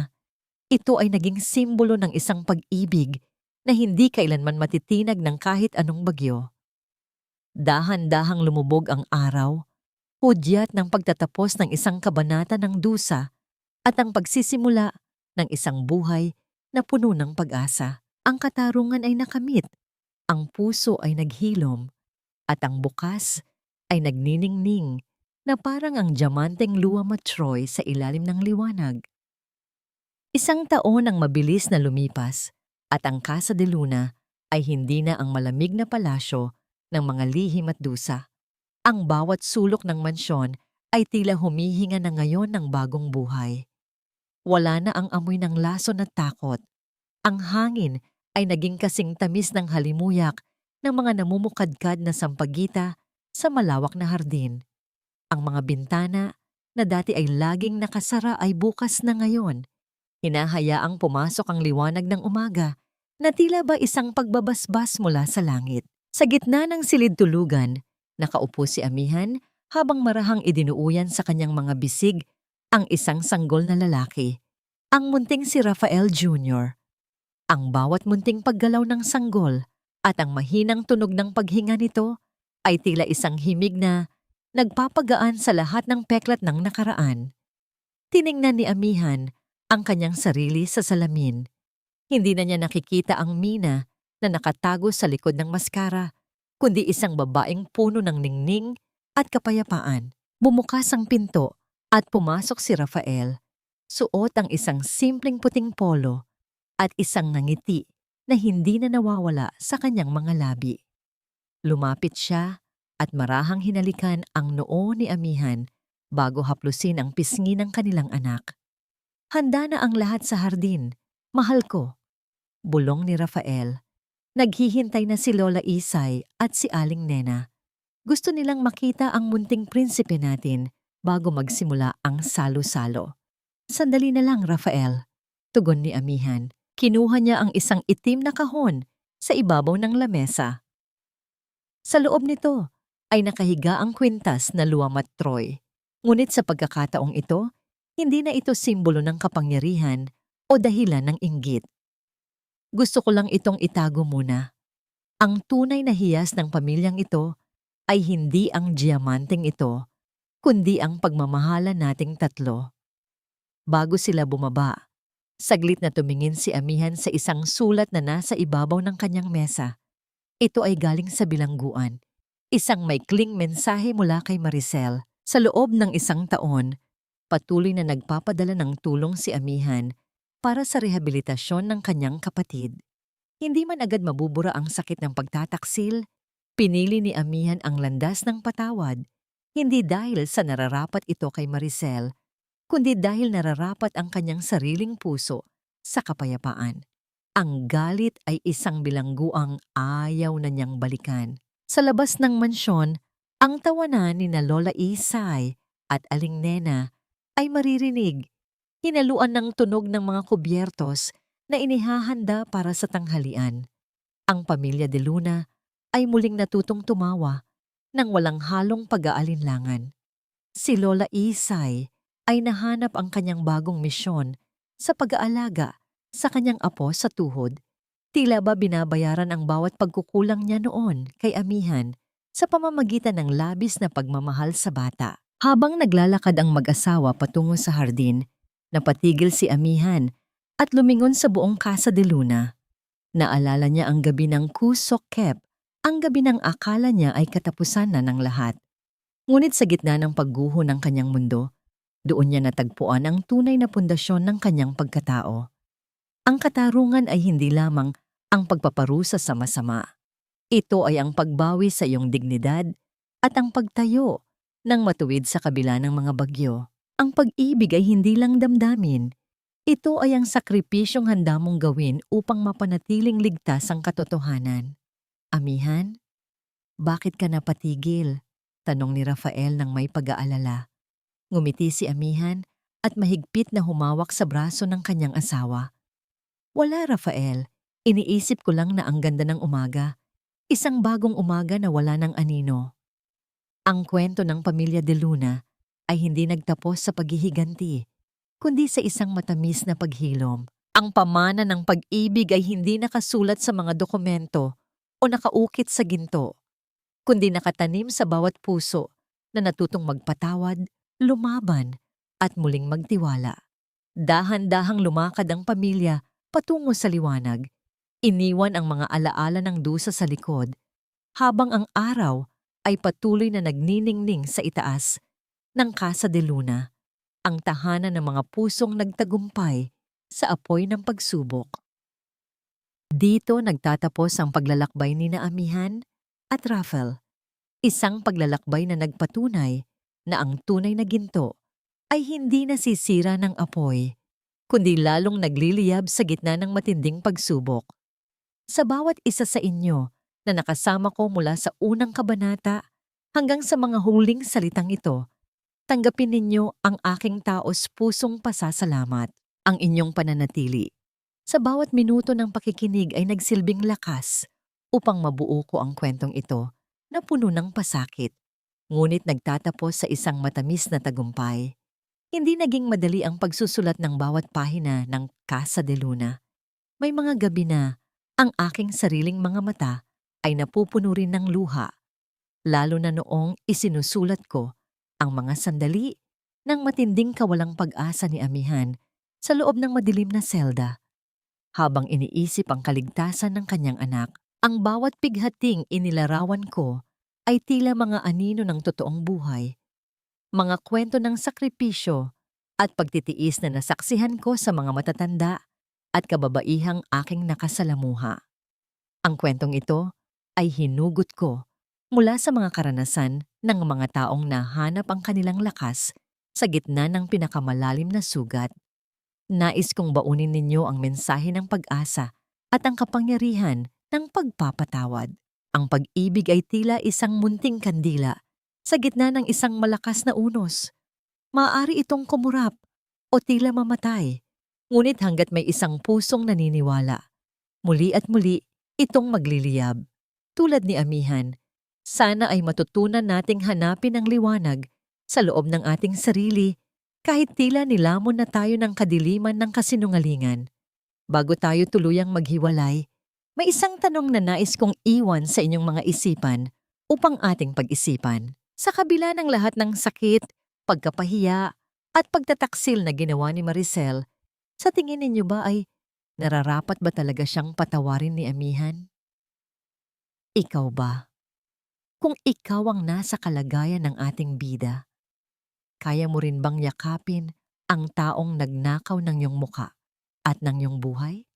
Ito ay naging simbolo ng isang pag-ibig na hindi kailanman matitinag ng kahit anong bagyo. Dahan-dahang lumubog ang araw, hudyat ng pagtatapos ng isang kabanata ng dusa at ang pagsisimula ng isang buhay na puno ng pag-asa. Ang katarungan ay nakamit, ang puso ay naghilom, at ang bukas ay nagniningning na parang ang diamanteng luwa matroy sa ilalim ng liwanag. Isang taon ang mabilis na lumipas at ang Casa de Luna ay hindi na ang malamig na palasyo ng mga lihim at dusa. Ang bawat sulok ng mansyon ay tila humihinga na ngayon ng bagong buhay. Wala na ang amoy ng lason at takot. Ang hangin ay naging kasing tamis ng halimuyak ng mga namumukadkad na sampagita sa malawak na hardin. Ang mga bintana na dati ay laging nakasara ay bukas na ngayon. Hinahayaang pumasok ang liwanag ng umaga na tila ba isang pagbabasbas mula sa langit. Sa gitna ng silid-tulugan, nakaupo si Amihan habang marahang idinuuyan sa kanyang mga bisig ang isang sanggol na lalaki, ang munting si Rafael Jr. Ang bawat munting paggalaw ng sanggol at ang mahinang tunog ng paghinga nito ay tila isang himig na nagpapagaan sa lahat ng peklat ng nakaraan. Tiningnan ni Amihan ang kanyang sarili sa salamin. Hindi na niya nakikita ang Mina na nakatago sa likod ng maskara, kundi isang babaeng puno ng ningning at kapayapaan. Bumukas ang pinto at pumasok si Rafael. Suot ang isang simpleng puting polo at isang ngiti na hindi na nawawala sa kanyang mga labi. Lumapit siya at marahang hinalikan ang noo ni Amihan bago haplusin ang pisngi ng kanilang anak. Handa na ang lahat sa hardin, mahal ko, bulong ni Rafael. Naghihintay na si Lola Isay at si Aling Nena. Gusto nilang makita ang munting prinsipe natin bago magsimula ang salo-salo. Sandali na lang, Rafael, tugon ni Amihan. Kinuha niya ang isang itim na kahon sa ibabaw ng lamesa. Sa loob nito ay nakahiga ang kwintas na luwamat Troy. Ngunit sa pagkakataong ito, hindi na ito simbolo ng kapangyarihan o dahilan ng inggit. Gusto ko lang itong itago muna. Ang tunay na hiyas ng pamilyang ito ay hindi ang diamanteng ito, kundi ang pagmamahalan nating tatlo. Bago sila bumaba, saglit na tumingin si Amihan sa isang sulat na nasa ibabaw ng kanyang mesa. Ito ay galing sa bilangguan. Isang maikling mensahe mula kay Maricel. Sa loob ng isang taon, patuloy na nagpapadala ng tulong si Amihan para sa rehabilitasyon ng kanyang kapatid. Hindi man agad mabubura ang sakit ng pagtataksil, pinili ni Amihan ang landas ng patawad, hindi dahil sa nararapat ito kay Maricel, kundi dahil nararapat ang kanyang sariling puso sa kapayapaan. Ang galit ay isang bilangguang ayaw na niyang balikan. Sa labas ng mansyon, ang tawanan ni na Lola Isay at Aling Nena ay maririnig. Hinaluan ng tunog ng mga kubyertos na inihahanda para sa tanghalian. Ang pamilya de Luna ay muling natutong tumawa nang walang halong pag-aalinlangan. Si Lola Isay ay nahanap ang kanyang bagong misyon sa pag-aalaga sa kanyang apo sa tuhod. Tila ba binabayaran ang bawat pagkukulang niya noon kay Amihan sa pamamagitan ng labis na pagmamahal sa bata. Habang naglalakad ang mag-asawa patungo sa hardin, napatigil si Amihan at lumingon sa buong Casa de Luna. Naalala niya ang gabi ng Kusok Kep, ang gabi ng akala niya ay katapusan na ng lahat. Ngunit sa gitna ng pagguho ng kanyang mundo, Doon niya natagpuan ang tunay na pundasyon ng kanyang pagkatao. Ang katarungan ay hindi lamang ang pagpaparusa sa masama. Ito ay ang pagbawi sa iyong dignidad at ang pagtayo ng matuwid sa kabila ng mga bagyo. Ang pag-ibig ay hindi lang damdamin. Ito ay ang sakripisyong handa mong gawin upang mapanatiling ligtas ang katotohanan. Amihan, bakit ka napatigil? Tanong ni Rafael ng may pag-aalala. Ngumiti si Amihan at mahigpit na humawak sa braso ng kanyang asawa. Wala, Rafael. Iniisip ko lang na ang ganda ng umaga. Isang bagong umaga na wala ng anino. Ang kwento ng pamilya De Luna ay hindi nagtapos sa paghihiganti, kundi sa isang matamis na paghilom. Ang pamana ng pag-ibig ay hindi nakasulat sa mga dokumento o nakaukit sa ginto, kundi nakatanim sa bawat puso na natutong magpatawad, lumaban, at muling magtiwala. Dahan-dahang lumakad ang pamilya patungo sa liwanag. Iniwan ang mga alaala ng dusa sa likod, habang ang araw ay patuloy na nagniningning sa itaas ng Casa de Luna, ang tahanan ng mga pusong nagtagumpay sa apoy ng pagsubok. Dito nagtatapos ang paglalakbay ni na Amihan at Rafael, isang paglalakbay na nagpatunay na ang tunay na ginto ay hindi nasisira ng apoy, kundi lalong nagliliyab sa gitna ng matinding pagsubok. Sa bawat isa sa inyo na nakasama ko mula sa unang kabanata hanggang sa mga huling salitang ito, tanggapin ninyo ang aking taos-pusong pasasalamat, ang inyong pananatili. Sa bawat minuto ng pakikinig ay nagsilbing lakas upang mabuo ko ang kwentong ito na puno ng pasakit, ngunit nagtatapos sa isang matamis na tagumpay. Hindi naging madali ang pagsusulat ng bawat pahina ng Casa de Luna. May mga gabi na ang aking sariling mga mata ay napupuno rin ng luha, lalo na noong isinusulat ko ang mga sandali ng matinding kawalang pag-asa ni Amihan sa loob ng madilim na selda. Habang iniisip ang kaligtasan ng kanyang anak, ang bawat pighating inilarawan ko ay tila mga anino ng totoong buhay. Mga kwento ng sakripisyo at pagtitiis na nasaksihan ko sa mga matatanda at kababaihang aking nakasalamuha. Ang kwentong ito ay hinugot ko mula sa mga karanasan ng mga taong nahanap ang kanilang lakas sa gitna ng pinakamalalim na sugat. Nais kong baunin ninyo ang mensahe ng pag-asa at ang kapangyarihan ng pagpapatawad. Ang pag-ibig ay tila isang munting kandila sa gitna ng isang malakas na unos. Maaari itong kumurap o tila mamatay, ngunit hanggat may isang pusong naniniwala, muli at muli itong magliliyab. Tulad ni Amihan, sana ay matutunan nating hanapin ang liwanag sa loob ng ating sarili kahit tila nilamon na tayo ng kadiliman ng kasinungalingan. Bago tayo tuluyang maghiwalay, may isang tanong na nais kong iwan sa inyong mga isipan upang ating pag-isipan. Sa kabila ng lahat ng sakit, pagkapahiya, at pagtataksil na ginawa ni Maricel, sa tingin ninyo ba ay nararapat ba talaga siyang patawarin ni Amihan? Ikaw ba? Kung ikaw ang nasa kalagayan ng ating bida, kaya mo rin bang yakapin ang taong nagnakaw ng iyong muka at ng iyong buhay?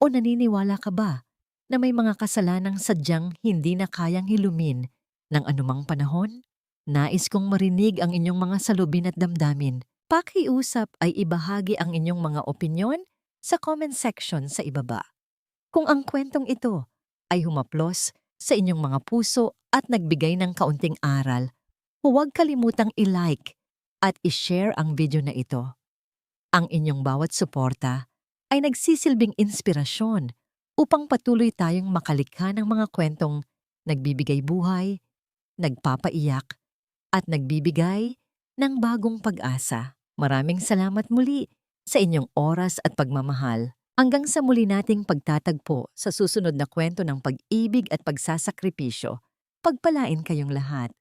O naniniwala ka ba na may mga kasalanang sadyang hindi na kayang hilumin ng anumang panahon? Nais kong marinig ang inyong mga salubin at damdamin. Pakiusap ay ibahagi ang inyong mga opinyon sa comment section sa ibaba. Kung ang kwentong ito ay humaplos sa inyong mga puso at nagbigay ng kaunting aral, huwag kalimutang i-like at i-share ang video na ito. Ang inyong bawat suporta ay nagsisilbing inspirasyon upang patuloy tayong makalikha ng mga kwentong nagbibigay buhay, nagpapaiyak, at nagbibigay ng bagong pag-asa. Maraming salamat muli sa inyong oras at pagmamahal. Hanggang sa muli nating pagtatagpo sa susunod na kwento ng pag-ibig at pagsasakripisyo, pagpalain kayong lahat.